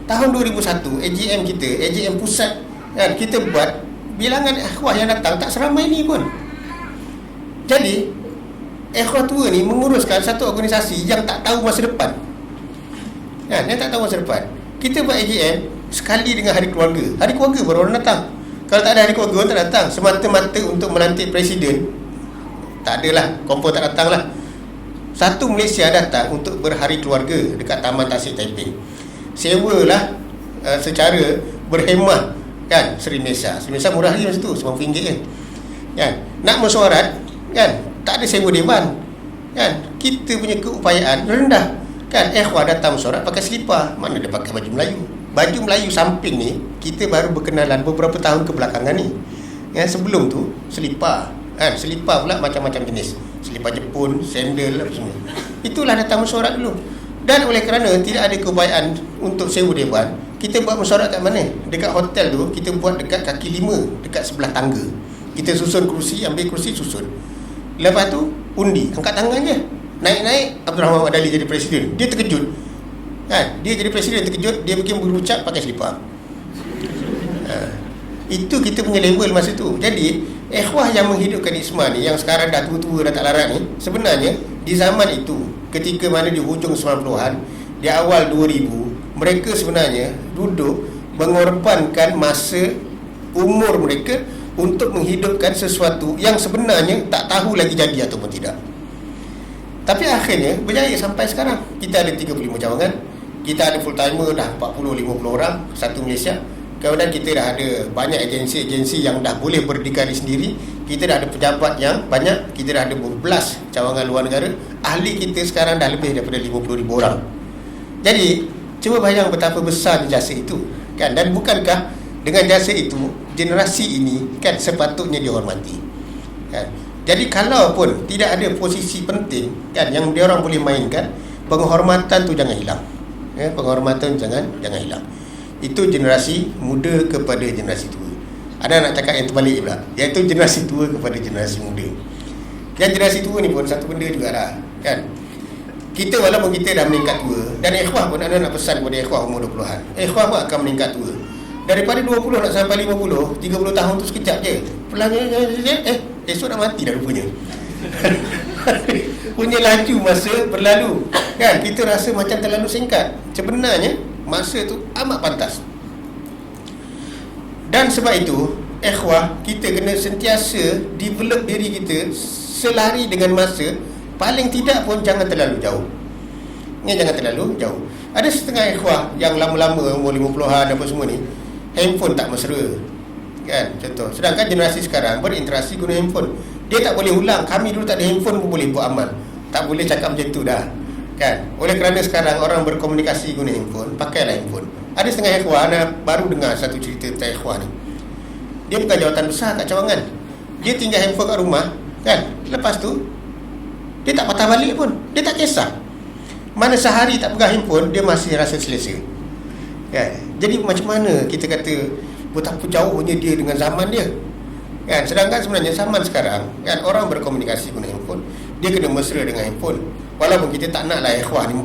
Tahun 2001 AGM kita, AGM pusat kan, kita buat bilangan ikhwah yang datang tak seramai ni pun. Jadi ikhwah tua ni menguruskan satu organisasi yang tak tahu masa depan. Kan, yang tak tahu masa depan. Kita buat AGM sekali dengan hari keluarga. Hari keluarga baru orang datang. Kalau tak ada hari keluarga, orang tak datang. Semata-mata untuk melantik presiden, tak adalah, kompon tak datang lah. Satu Malaysia datang untuk berhari keluarga dekat Taman Tasik Taiping. Sewalah secara berhemah kan, Seri Malaysia murah lagi masa tu, RM90 je kan. Nak mesyuarat kan, tak ada sewa dewan kan, kita punya keupayaan rendah kan. Ikhwah datang mesyuarat pakai selipar, mana dia pakai baju Melayu samping ni kita baru berkenalan beberapa tahun kebelakangan ni kan. Sebelum tu selipar kan, selipar pula macam-macam jenis, selipar Jepun, sandal apa semua, itulah datang mesyuarat dulu. Dan oleh kerana tidak ada keupayaan untuk sewa dewan, kita buat mesyuarat kat mana? Dekat hotel tu kita buat dekat kaki 5, dekat sebelah tangga. Kita susun kerusi, ambil kerusi susun. Lepas tu undi, angkat tangan je. Naik-naik Abdul Rahman Wadali jadi presiden. Dia terkejut kan? Dia jadi presiden terkejut, dia bikin berucap pakai selipar. Itu kita punya level masa tu. Jadi ikhwah yang menghidupkan Isma ni, yang sekarang dah tua-tua dah tak larat ni, sebenarnya di zaman itu, ketika mana di hujung 90-an, di awal 2000, mereka sebenarnya duduk mengorbankan masa umur mereka untuk menghidupkan sesuatu yang sebenarnya tak tahu lagi jadi ataupun tidak. Tapi akhirnya berjaya sampai sekarang. Kita ada 35 cawangan, kita ada full timer dah 40-50 orang, satu Malaysia. Kemudian kita dah ada banyak agensi-agensi yang dah boleh berdikari sendiri. Kita dah ada pejabat yang banyak. Kita dah ada berbelas cawangan luar negara. Ahli kita sekarang dah lebih daripada 50,000 orang. Jadi cuba bayang betapa besar jasa itu kan. Dan bukankah dengan jasa itu generasi ini kan sepatutnya dihormati kan. Jadi kalau pun tidak ada posisi penting kan yang dia orang boleh mainkan, penghormatan tu jangan hilang ya, penghormatan jangan hilang. Itu generasi muda kepada generasi tua. Ada nak cakap yang terbalik pula, iaitu generasi tua kepada generasi muda. Yang generasi tua ni pun satu benda jugalah kan. Kita walaupun kita dah meningkat tua, dan ikhwah pun ada nak pesan kepada ikhwah umur 20-an, ikhwah pun akan meningkat tua. Daripada 20 nak sampai 50, 30 tahun tu sekejap je. Pelangnya esok nak mati dah rupanya. Punya laju masa berlalu kan. Kita rasa macam terlalu singkat. Sebenarnya masa tu amat pantas. Dan sebab itu ikhwah, kita kena sentiasa develop diri kita selari dengan masa. Paling tidak pun jangan terlalu jauh. Jangan terlalu jauh. Ada setengah ikhwah yang lama-lama umur 50-an apa semua ni, handphone tak mesra kan, contoh. Sedangkan generasi sekarang berinteraksi guna handphone. Dia tak boleh ulang, kami dulu tak ada handphone pun boleh buat amal. Tak boleh cakap macam tu dah kan. Oleh kerana sekarang orang berkomunikasi guna handphone, pakailah handphone. Ada setengah ikhwah, anda baru dengar satu cerita tentang ikhwah ni. Dia bukan jawatan besar kat cawangan, dia tinggal handphone kat rumah kan. Lepas tu dia tak patah balik pun, dia tak kisah. Mana sehari tak pegang handphone, dia masih rasa selesa kan. Jadi macam mana kita kata betapa jauhnya dia dengan zaman dia kan. Sedangkan sebenarnya zaman sekarang kan, orang berkomunikasi guna handphone, dia kena mesra dengan handphone. Walaupun kita tak naklah ikhwah ni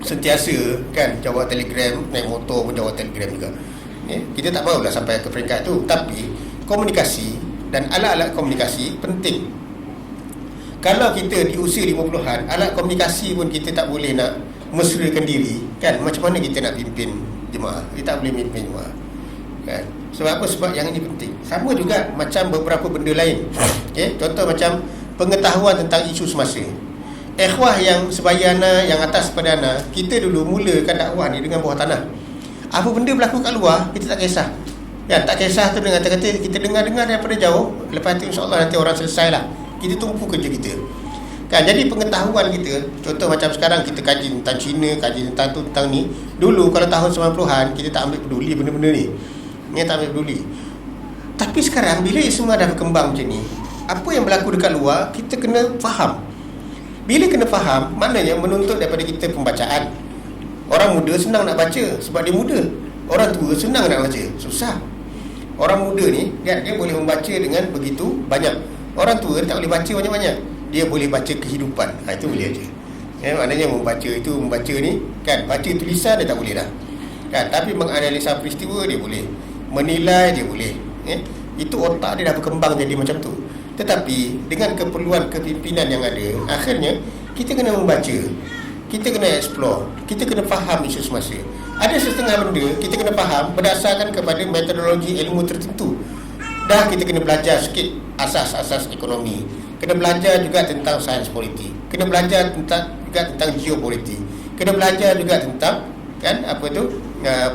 sentiasa kan jawab telegram, naik motor pun jawab telegram juga ya. Kita tak mahulah sampai ke peringkat tu. Tapi komunikasi dan alat-alat komunikasi penting. Kalau kita di usia 50-an, alat komunikasi pun kita tak boleh nak mesrakan diri kan, macam mana kita nak pimpin jemaah? Kita tak boleh pimpin jemaah kan. Sebab apa? Sebab yang ini penting. Sama juga macam beberapa benda lain okay? Contoh macam pengetahuan tentang isu semasa. Ikhwah yang sebayana, yang atas perdana, kita dulu mulakan dakwah ni dengan bawah tanah. Apa benda berlaku kat luar, kita tak kisah ya, tak kisah tu dengan kata kita dengar-dengar daripada jauh. Lepas tu insyaAllah nanti orang selesai lah, kita tumpu kerja kita kan. Jadi pengetahuan kita, contoh macam sekarang kita kaji tentang Cina, kaji tentang tu, tentang ni. Dulu kalau tahun 90-an kita tak ambil peduli benda-benda ni, tak ambil peduli. Tapi sekarang bila semua dah berkembang macam ni, apa yang berlaku dekat luar kita kena faham. Bila kena faham, maknanya menuntut daripada kita pembacaan. Orang muda senang nak baca sebab dia muda. Orang tua senang nak baca, susah. Orang muda ni dia boleh membaca dengan begitu banyak. Orang tua tak boleh baca banyak-banyak, dia boleh baca kehidupan. Itu boleh aja ya, maknanya membaca itu, membaca ni kan, baca tulisan dia tak boleh dah kan. Tapi menganalisa peristiwa dia boleh, menilai dia boleh ya. Itu otak dia dah berkembang jadi macam tu. Tetapi dengan keperluan kepimpinan yang ada, akhirnya kita kena membaca, kita kena explore, kita kena faham isu semasa. Ada setengah benda kita kena faham berdasarkan kepada metodologi ilmu tertentu. Dah kita kena belajar sikit asas-asas ekonomi, kena belajar juga tentang sains politik, kena belajar juga tentang geopolitik, kena belajar juga tentang kan apa tu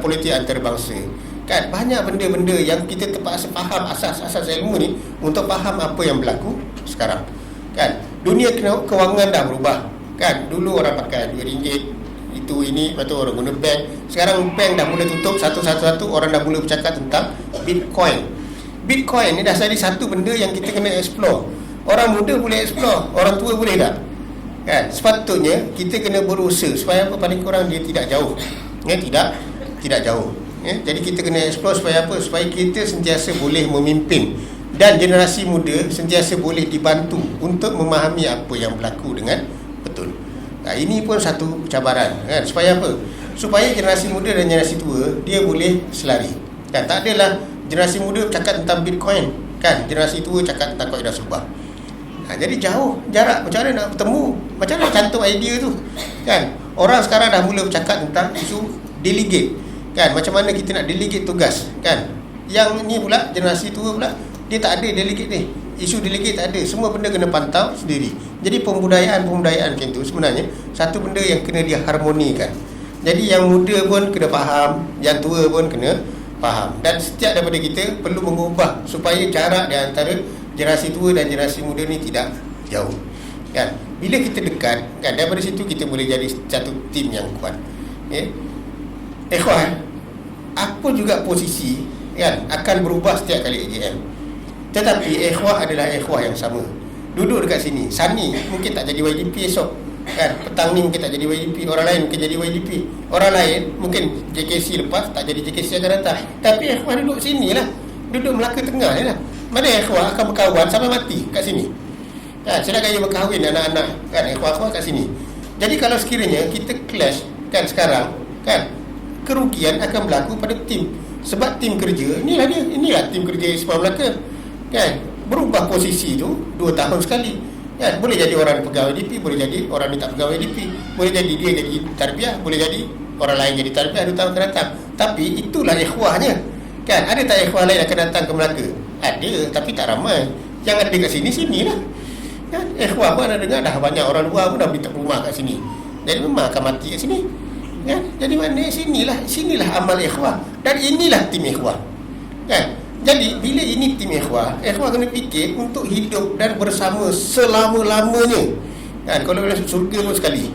politik antarabangsa, Kan banyak benda-benda yang kita terpaksa faham asas-asas ilmu ni untuk faham apa yang berlaku sekarang. Kan dunia kewangan dah berubah. Kan dulu orang pakai RM2, itu ini, lepas tu orang guna bank. Sekarang bank dah mula tutup satu-satu, orang dah mula bercakap tentang Bitcoin. Bitcoin ni dah jadi satu benda yang kita kena explore. Orang muda boleh explore, orang tua boleh tak? Kan sepatutnya kita kena berusaha supaya apa, paling kurang dia tidak jauh. Tidak jauh. Jadi kita kena explore supaya apa? Supaya kita sentiasa boleh memimpin dan generasi muda sentiasa boleh dibantu untuk memahami apa yang berlaku dengan betul. Ini pun satu cabaran, kan? Supaya apa? Supaya generasi muda dan generasi tua dia boleh selari. Kan tak adalah generasi muda cakap tentang Bitcoin, kan? Generasi tua cakap tentang kaedah subah. Jadi jauh jarak, macam mana nak bertemu? Macam mana nak cantum idea tu? Kan? Orang sekarang dah mula bercakap tentang isu delegate. Kan? Macam mana kita nak delegate tugas? Kan? Yang ni pula, generasi tua pula, dia tak ada delegate ni. Isu delegate tak ada. Semua benda kena pantau sendiri. Jadi pembudayaan macam tu sebenarnya satu benda yang kena diharmonikan. Jadi yang muda pun kena faham, yang tua pun kena faham. Dan setiap daripada kita perlu mengubah supaya jarak di antara generasi tua dan generasi muda ni tidak jauh. Kan? Bila kita dekat, kan, daripada situ kita boleh jadi satu tim yang kuat. Ikhwan, apa juga posisi, kan, akan berubah setiap kali AGM. Tetapi ikhwah adalah ikhwah yang sama. Duduk dekat sini, Sani mungkin tak jadi YDP esok, kan? Petang ni mungkin tak jadi YDP, orang lain mungkin jadi YDP, orang lain mungkin JKC lepas tak jadi JKC akan datang. Tapi ikhwah duduk sini lah, duduk Melaka Tengah je lah. Mana ikhwah akan berkawan sampai mati kat sini, kan? Saya nak gaya berkahwin anak-anak, kan? Ikhwah-ikhwah kat sini. Jadi kalau sekiranya kita clash, kan, sekarang, kan, kerugian akan berlaku pada tim. Sebab tim kerja, inilah tim kerja Islam Melaka, kan? Berubah posisi tu 2 tahun sekali, kan? Boleh jadi orang pegawai DP, boleh jadi orang ni tak pegawai DP, boleh jadi dia jadi tarbiyah, boleh jadi orang lain jadi tarbiyah 2 tahun akan datang. Tapi itulah ikhwahnya, kan? Ada tak ikhwah lain akan datang ke Melaka? Ada, tapi tak ramai. Yang ada kat sini-sinilah, kan? Ikhwah pun ada dengar dah banyak orang luar pun dah beli rumah kat sini. Jadi memang akan mati kat sini, kan? Jadi mana sinilah amal ikhwah. Dan inilah tim ikhwah, kan? Jadi bila ini tim ikhwah kena fikir untuk hidup dan bersama selama-lamanya, kan? Kalau boleh surga pun sekali,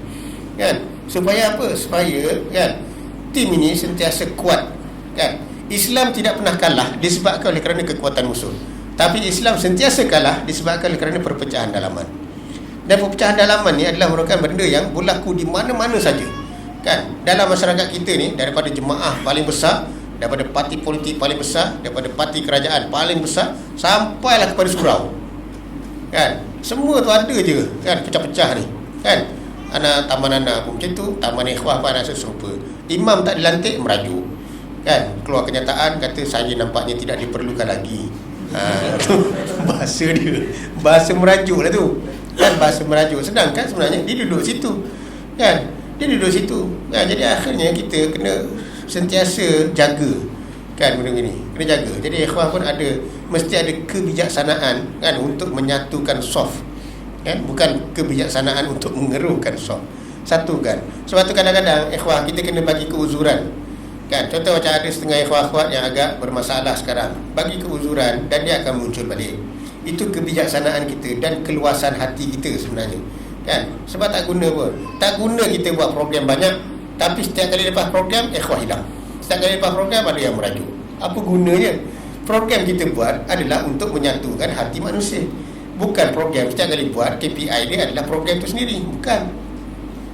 kan? Supaya apa? Supaya, kan, tim ini sentiasa kuat, kan? Islam tidak pernah kalah disebabkan oleh kerana kekuatan musuh, tapi Islam sentiasa kalah disebabkan oleh kerana perpecahan dalaman. Dan perpecahan dalaman ni adalah merupakan benda yang berlaku di mana-mana saja, kan? Dalam masyarakat kita ni, daripada jemaah paling besar, daripada parti politik paling besar, daripada parti kerajaan paling besar, sampailah kepada surau, kan? Semua tu ada je, kan, pecah-pecah ni, kan? Taman anak pun macam tu, taman ikhwah pun rasa serupa. Imam tak dilantik, merajuk, kan? Keluar kenyataan kata saya nampaknya tidak diperlukan lagi. Bahasa dia, bahasa merajuk lah tu, kan? Bahasa merajuk. Sedangkan sebenarnya dia duduk situ, kan? Dia duduk situ, kan? Jadi akhirnya kita kena sentiasa jaga, kan, benda ni kena jaga. Jadi ikhwah pun mesti ada kebijaksanaan, kan, untuk menyatukan soft, kan, bukan kebijaksanaan untuk mengeruhkan soft. Satu, kan. Sebab tu kadang-kadang ikhwah kita kena bagi keuzuran, kan. Contoh macam ada setengah ikhwah-ikhwat yang agak bermasalah sekarang, bagi keuzuran dan dia akan muncul balik. Itu kebijaksanaan kita dan keluasan hati kita sebenarnya, kan. Sebab tak guna kita buat program banyak, tapi setiap kali lepas program ikhwah hilang. Setiap kali lepas program ada yang merajuk. Apa gunanya? Program kita buat adalah untuk menyatukan hati manusia, bukan program setiap kali buat KPI dia adalah program itu sendiri. Bukan.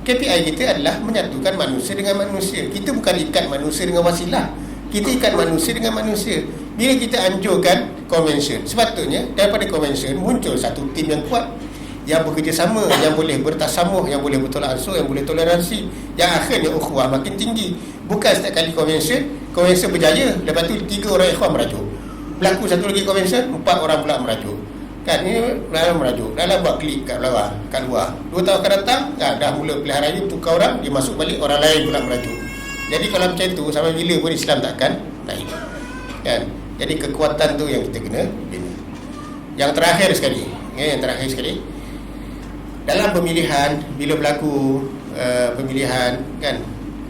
KPI kita adalah menyatukan manusia dengan manusia. Kita bukan ikat manusia dengan wasilah, kita ikat manusia dengan manusia. Bila kita anjurkan convention, sepatutnya daripada convention muncul satu tim yang kuat, yang bekerjasama, yang boleh bertasamuh, yang boleh bertolak ansur, yang boleh toleransi, yang akhirnya ukhuwah makin tinggi. Bukan setiap kali convention berjaya, lepas tu 3 orang ikhwan merajuk, berlaku satu lagi convention 4 orang pula merajuk, kan? Ini dalam merajuk, dalam buat klik kat luar 2 tahun akan datang, dah mula pilihan raya, tukar orang, dia masuk balik, orang lain pula merajuk. Jadi kalau macam tu sampai bila pun Islam takkan naik, kan? Jadi kekuatan tu yang kita kena bina. Yang terakhir sekali, dalam pemilihan, bila berlaku pemilihan, kan,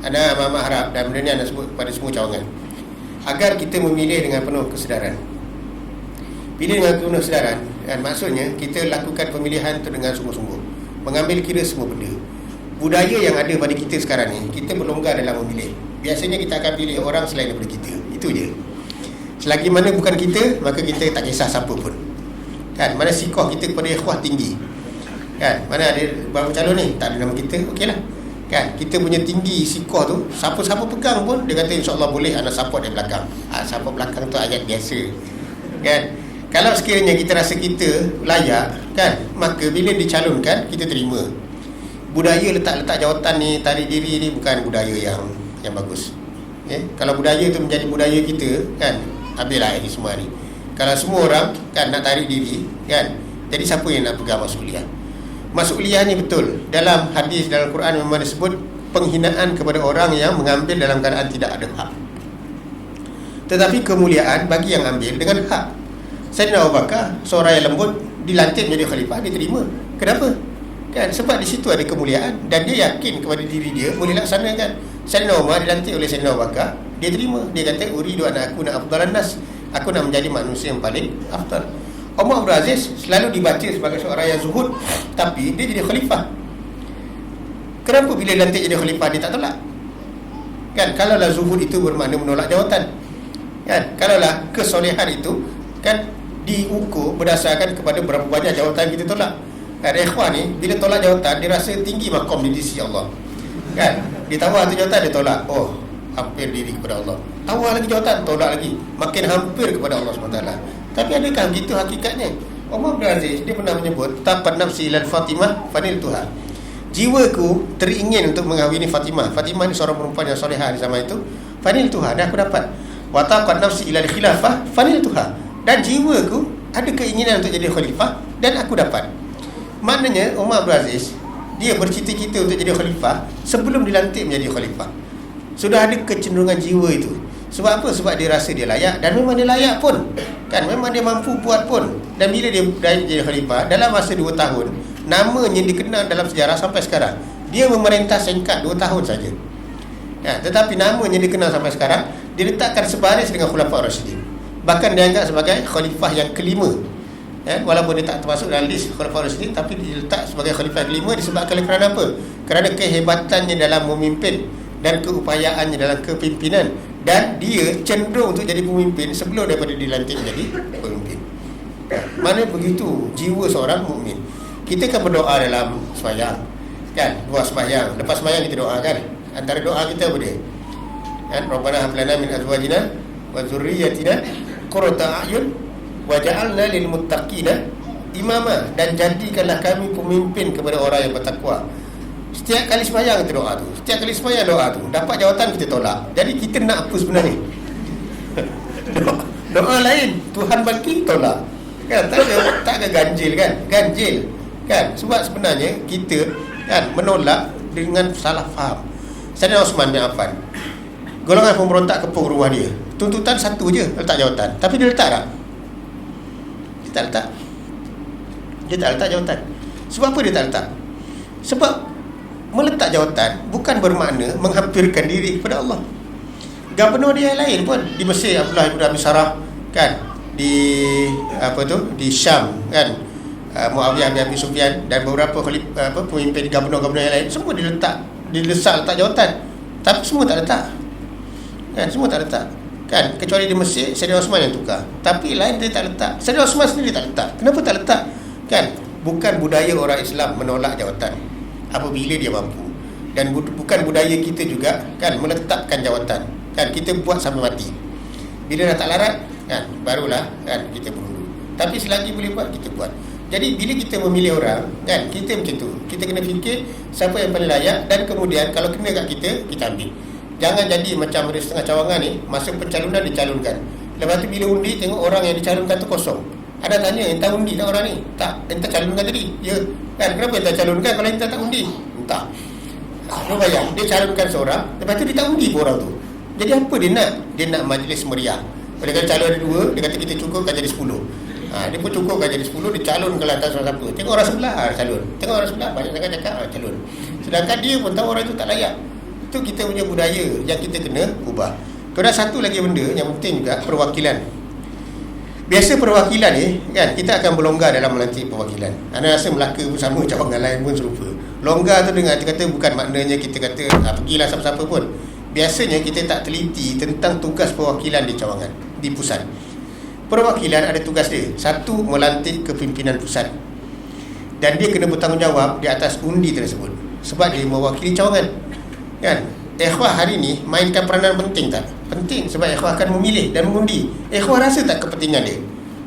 ada amat harap, dan benda ni anda sebut pada semua cawangan, agar kita memilih dengan penuh kesedaran. Pilih dengan penuh kesedaran, kan, maksudnya kita lakukan pemilihan itu dengan sungguh-sungguh, mengambil kira semua benda. Budaya yang ada pada kita sekarang ni, kita berlonggar dalam memilih. Biasanya kita akan pilih orang selain daripada kita. Itu je. Selagi mana bukan kita, maka kita tak kisah siapa pun. Kan, mana sikoh kita kepada ikhwah tinggi. Kan, mana ada baru calon ni, tak ada nama kita, okeylah. Kan, kita punya tinggi sikoh tu, siapa-siapa pegang pun dia kata insya-Allah boleh anak support dari belakang. Support belakang tu ayat biasa. Kan? Kalau sekiranya kita rasa kita layak, kan, maka bila dicalonkan kita terima. Budaya letak-letak jawatan ni, tarik diri ni bukan budaya yang bagus. Kalau budaya tu menjadi budaya kita, kan, habislah ini semua ni. Kalau semua orang, kan, nak tarik diri, kan, jadi siapa yang nak pegang mas'uliyah? Mas'uliyah ni betul. Dalam hadis, dalam Quran memang disebut penghinaan kepada orang yang mengambil dalam keadaan tidak ada hak. Tetapi kemuliaan bagi yang ambil dengan hak. Sayyidina Abu Bakar, seorang yang lembut, dilantik menjadi khalifah, dia terima. Kenapa? Kan, sebab di situ ada kemuliaan dan dia yakin kepada diri dia boleh laksanakan. Sayyidina Umar dilantik oleh Sayyidina Abu Bakar, dia terima. Dia kata, uridu an akuna afdalan nas, aku nak menjadi manusia yang paling afdal. Umar Abdul Aziz selalu dibaca sebagai seorang yang zuhud, tapi dia jadi khalifah. Kenapa bila dilantik jadi khalifah dia tak tolak? Kan, kalaulah zuhud itu bermakna menolak jawatan, kan, kalaulah kesolehan itu, kan, diukur berdasarkan kepada berapa banyak jawatan kita tolak. Kan, ikhwan ni bila tolak jawatan dia rasa tinggi makom di sisi Allah. Kan, ditawar tu jawatan dia tolak, oh, hampir diri kepada Allah. Tawar lagi jawatan, tolak lagi, makin hampir kepada Allah SWT. Tapi adakah begitu hakikatnya? Umar bin Aziz dia pernah menyebut, taqad nafsi ilal Fatimah fanil Tuhan. Jiwaku teringin untuk mengahwini Fatimah. Fatimah ni seorang perempuan yang solehah di zaman itu. Fanil Tuhan, dan aku dapat. Wa taqad nafsi ilal khilafah fanil Tuhan. Dan jiwaku ada keinginan untuk jadi khalifah dan aku dapat. Maknanya Umar bin Aziz dia bercita-cita untuk jadi khalifah sebelum dilantik menjadi khalifah. Sudah ada kecenderungan jiwa itu. Sebab apa? Sebab dia rasa dia layak, dan memang dia layak pun. Kan, memang dia mampu buat pun. Dan bila dia jadi khalifah, dalam masa 2 tahun, namanya dikenal dalam sejarah sampai sekarang. Dia memerintah singkat 2 tahun saja. Ya, tetapi namanya dikenal sampai sekarang, diletakkan sebaris dengan Khulafaur Rasyidin. Bahkan dianggap sebagai khalifah yang kelima. Walaupun dia tak termasuk dalam list Khulafaur Rasyidin, tapi diletak sebagai khalifah yang kelima disebabkan kerana apa? Kerana kehebatannya dalam memimpin dan keupayaannya dalam kepimpinan, dan dia cenderung untuk jadi pemimpin sebelum daripada dilantik menjadi pemimpin. Mana begitu jiwa seorang mukmin. Kita kan berdoa dalam sembahyang, kan, buat sembahyang. Lepas sembahyang kita doa, kan. Antara doa kita apa dia? Kan, Rabbana hab lana min azwajina wa dzurriyyatina qurrata a'yun waj'alna lil muttaqina imama, dan jadikanlah kami pemimpin kepada orang yang bertakwa. Setiap kali sembahyang kita doa tu. Setiap kali sembahyang doa tu. Dapat jawatan kita tolak. Jadi kita nak apa sebenarnya? doa lain, Tuhan bagi tolak. Kan, tak ada ganjil, kan? Ganjil. Kan? Sebab sebenarnya kita, kan, menolak dengan salah faham. Sayyidina Osman bin Affan, golongan pemberontak kepung rumah dia. Tuntutan satu je, letak jawatan. Tapi dia letak tak? Dia tak letak. Dia tak letak jawatan. Sebab apa dia tak letak? Sebab meletak jawatan bukan bermakna menghampirkan diri kepada Allah. Gubernur dia lain pun di Mesir, Abdullah bin Abi Sarah, kan, di di Syam, kan, Muawiyah bin Abi Sufyan dan beberapa pemimpin gubernur-gubernur yang lain, semua diletak jawatan, tapi semua tak letak. Kan, semua tak letak. Kan, kecuali di Mesir Sayyidina Osman yang tukar. Tapi lain dia tak letak. Sayyidina Osman sendiri tak letak. Kenapa tak letak? Kan, bukan budaya orang Islam menolak jawatan apabila dia mampu, dan bukan budaya kita juga, kan, meletakkan jawatan. Kan, kita buat sampai mati. Bila dah tak larat, kan, barulah, kan, kita berhulu. Tapi selagi boleh buat, kita buat. Jadi bila kita memilih orang, kan, kita macam tu. Kita kena fikir siapa yang paling layak, dan kemudian kalau kena kat kita ambil. Jangan jadi macam ada setengah cawangan ni, masa pencalonan dicalonkan. Lepas tu bila undi tengok orang yang dicalonkan tu kosong. Ada tanya, entah undi tak orang ni? Tak, entah calonkan tadi. Ya, kan, kenapa entah calonkan kalau entah tak undi? Entah. Kau bayang, dia calonkan seorang, lepas tu dia tak undi pun orang tu. Jadi apa dia nak? Dia nak majlis meriah. Kalau dia calon ada 2, dia kata kita cukupkan jadi 10. Dia pun cukupkan jadi 10, dia calon ke atas siapa. Tengok orang sebelah, calon. Tengok orang sebelah, banyak sangat cakap, calon. Sedangkan dia pun tahu orang itu tak layak. Itu kita punya budaya yang kita kena ubah. Kemudian satu lagi benda yang penting juga, perwakilan. Biasa perwakilan ni kan, kita akan berlonggar dalam melantik perwakilan. Anda rasa Melaka pun sama, cawangan lain pun serupa. Longgar tu dengan kata bukan maknanya kita kata pergilah siapa-siapa pun. Biasanya kita tak teliti tentang tugas perwakilan di cawangan, di pusat. Perwakilan ada tugas dia. Satu, melantik kepimpinan pusat. Dan dia kena bertanggungjawab di atas undi tersebut, sebab dia mewakili cawangan. Kan? Ikhwah hari ni mainkan peranan penting tak? Penting, sebab ikhwah akan memilih dan mengundi. Ikhwah rasa tak kepentingan dia?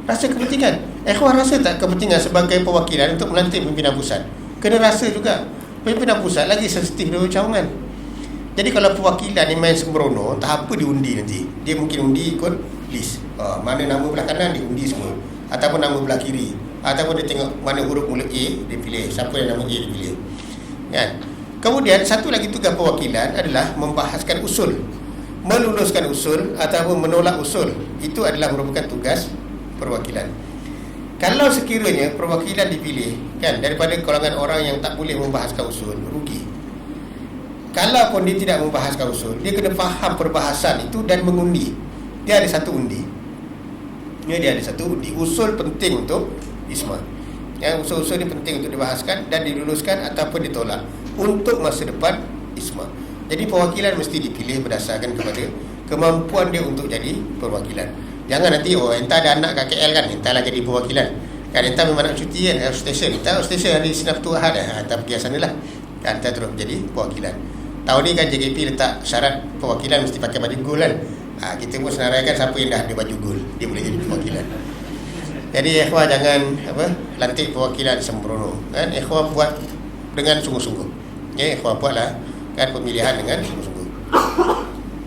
Rasa kepentingan. Ikhwah rasa tak kepentingan sebagai perwakilan untuk melantik pimpinan pusat? Kena rasa juga. Pimpinan pusat lagi sensitif dari cawangan. Jadi kalau perwakilan ni main sembrono, tak apa diundi nanti. Dia mungkin undi ikut list. Mana nama belah kanan dia undi semua, ataupun nama belah kiri, ataupun dia tengok mana huruf mula A, dia pilih siapa yang nama A dia pilih. Kan? Kemudian satu lagi tugas perwakilan adalah membahaskan usul, meluluskan usul ataupun menolak usul. Itu adalah merupakan tugas perwakilan. Kalau sekiranya perwakilan dipilih kan daripada kalangan orang yang tak boleh membahaskan usul, rugi. Kalaupun dia tidak membahaskan usul, dia kena faham perbahasan itu dan mengundi. Dia ada satu undi. Dia ada satu undi. Usul penting untuk ISMA. Yang usul-usul ini penting untuk dibahaskan dan diluluskan ataupun ditolak untuk masa depan ISMA. Jadi perwakilan mesti dipilih berdasarkan kepada kemampuan dia untuk jadi perwakilan. Jangan nanti entah ada anak kat KL kan, entahlah jadi perwakilan. Kan entah memang nak cuti kan, outstation. Entah outstation hari Sabtu Ahad entah pergi sana lah. Kan entah terus jadi perwakilan. Tahun ni kan JKP letak syarat perwakilan mesti pakai baju gold kan. Kita pun senaraikan siapa yang dah ada baju gold, dia boleh jadi perwakilan. Jadi ikhwah jangan lantik perwakilan sembrono. Kan ikhwah buat dengan sungguh-sungguh. Ya, ikhwah buatlah kan pemilihan dengan sungguh-sungguh.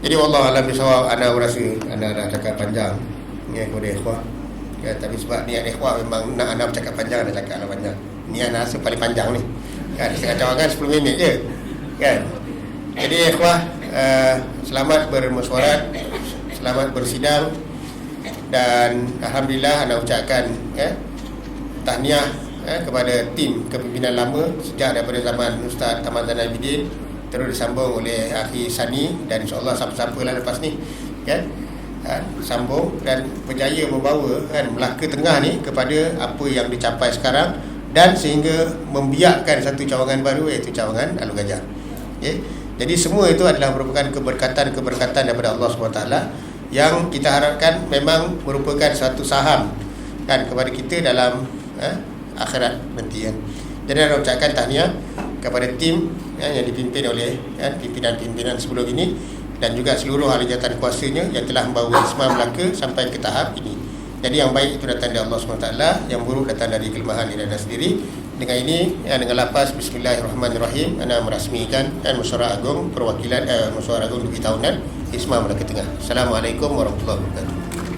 Jadi wallahu alam bisawab. Ana rasa anda dah cakap panjang ya kepada ikhwah. Ya, tapi sebab niat ikhwah memang nak anda bercakap panjang, anda cakaplah panjang. Ni ana rasa paling panjang ni. Kan setengah cawangan 10 minit je. Kan. Jadi ikhwah selamat bermesyuarat, selamat bersidang. Dan alhamdulillah anda ucapkan tahniah kepada tim kepimpinan lama sejak daripada zaman Ustaz Ahmad Zainal Abidin, terus disambung oleh Akhi Sani, dan insyaAllah siapa-siapa lah lepas ni kan sambung dan berjaya membawa Melaka Tengah ni kepada apa yang dicapai sekarang, dan sehingga membiakkan satu cawangan baru, iaitu cawangan Alor Gajah. Jadi semua itu adalah merupakan keberkatan daripada Allah SWT yang kita harapkan memang merupakan satu saham kan kepada kita dalam akhirat nanti kan. Jadi saya ucapkan tahniah kepada tim yang dipimpin oleh pimpinan-pimpinan sebelum ini, dan juga seluruh ahli jawatan kuasanya yang telah membawa ISMA Melaka sampai ke tahap ini. Jadi yang baik itu datang dari Allah SWT, yang buruk datang dari kelemahan diri anda sendiri. Dengan ini dengan lafaz Bismillahirrahmanirrahim, anda merasmikan Mesyuarat Agung Perwakilan Mesyuarat Agung Negeri Tahunan ISMA Melaka Tengah. Assalamualaikum warahmatullahi wabarakatuh.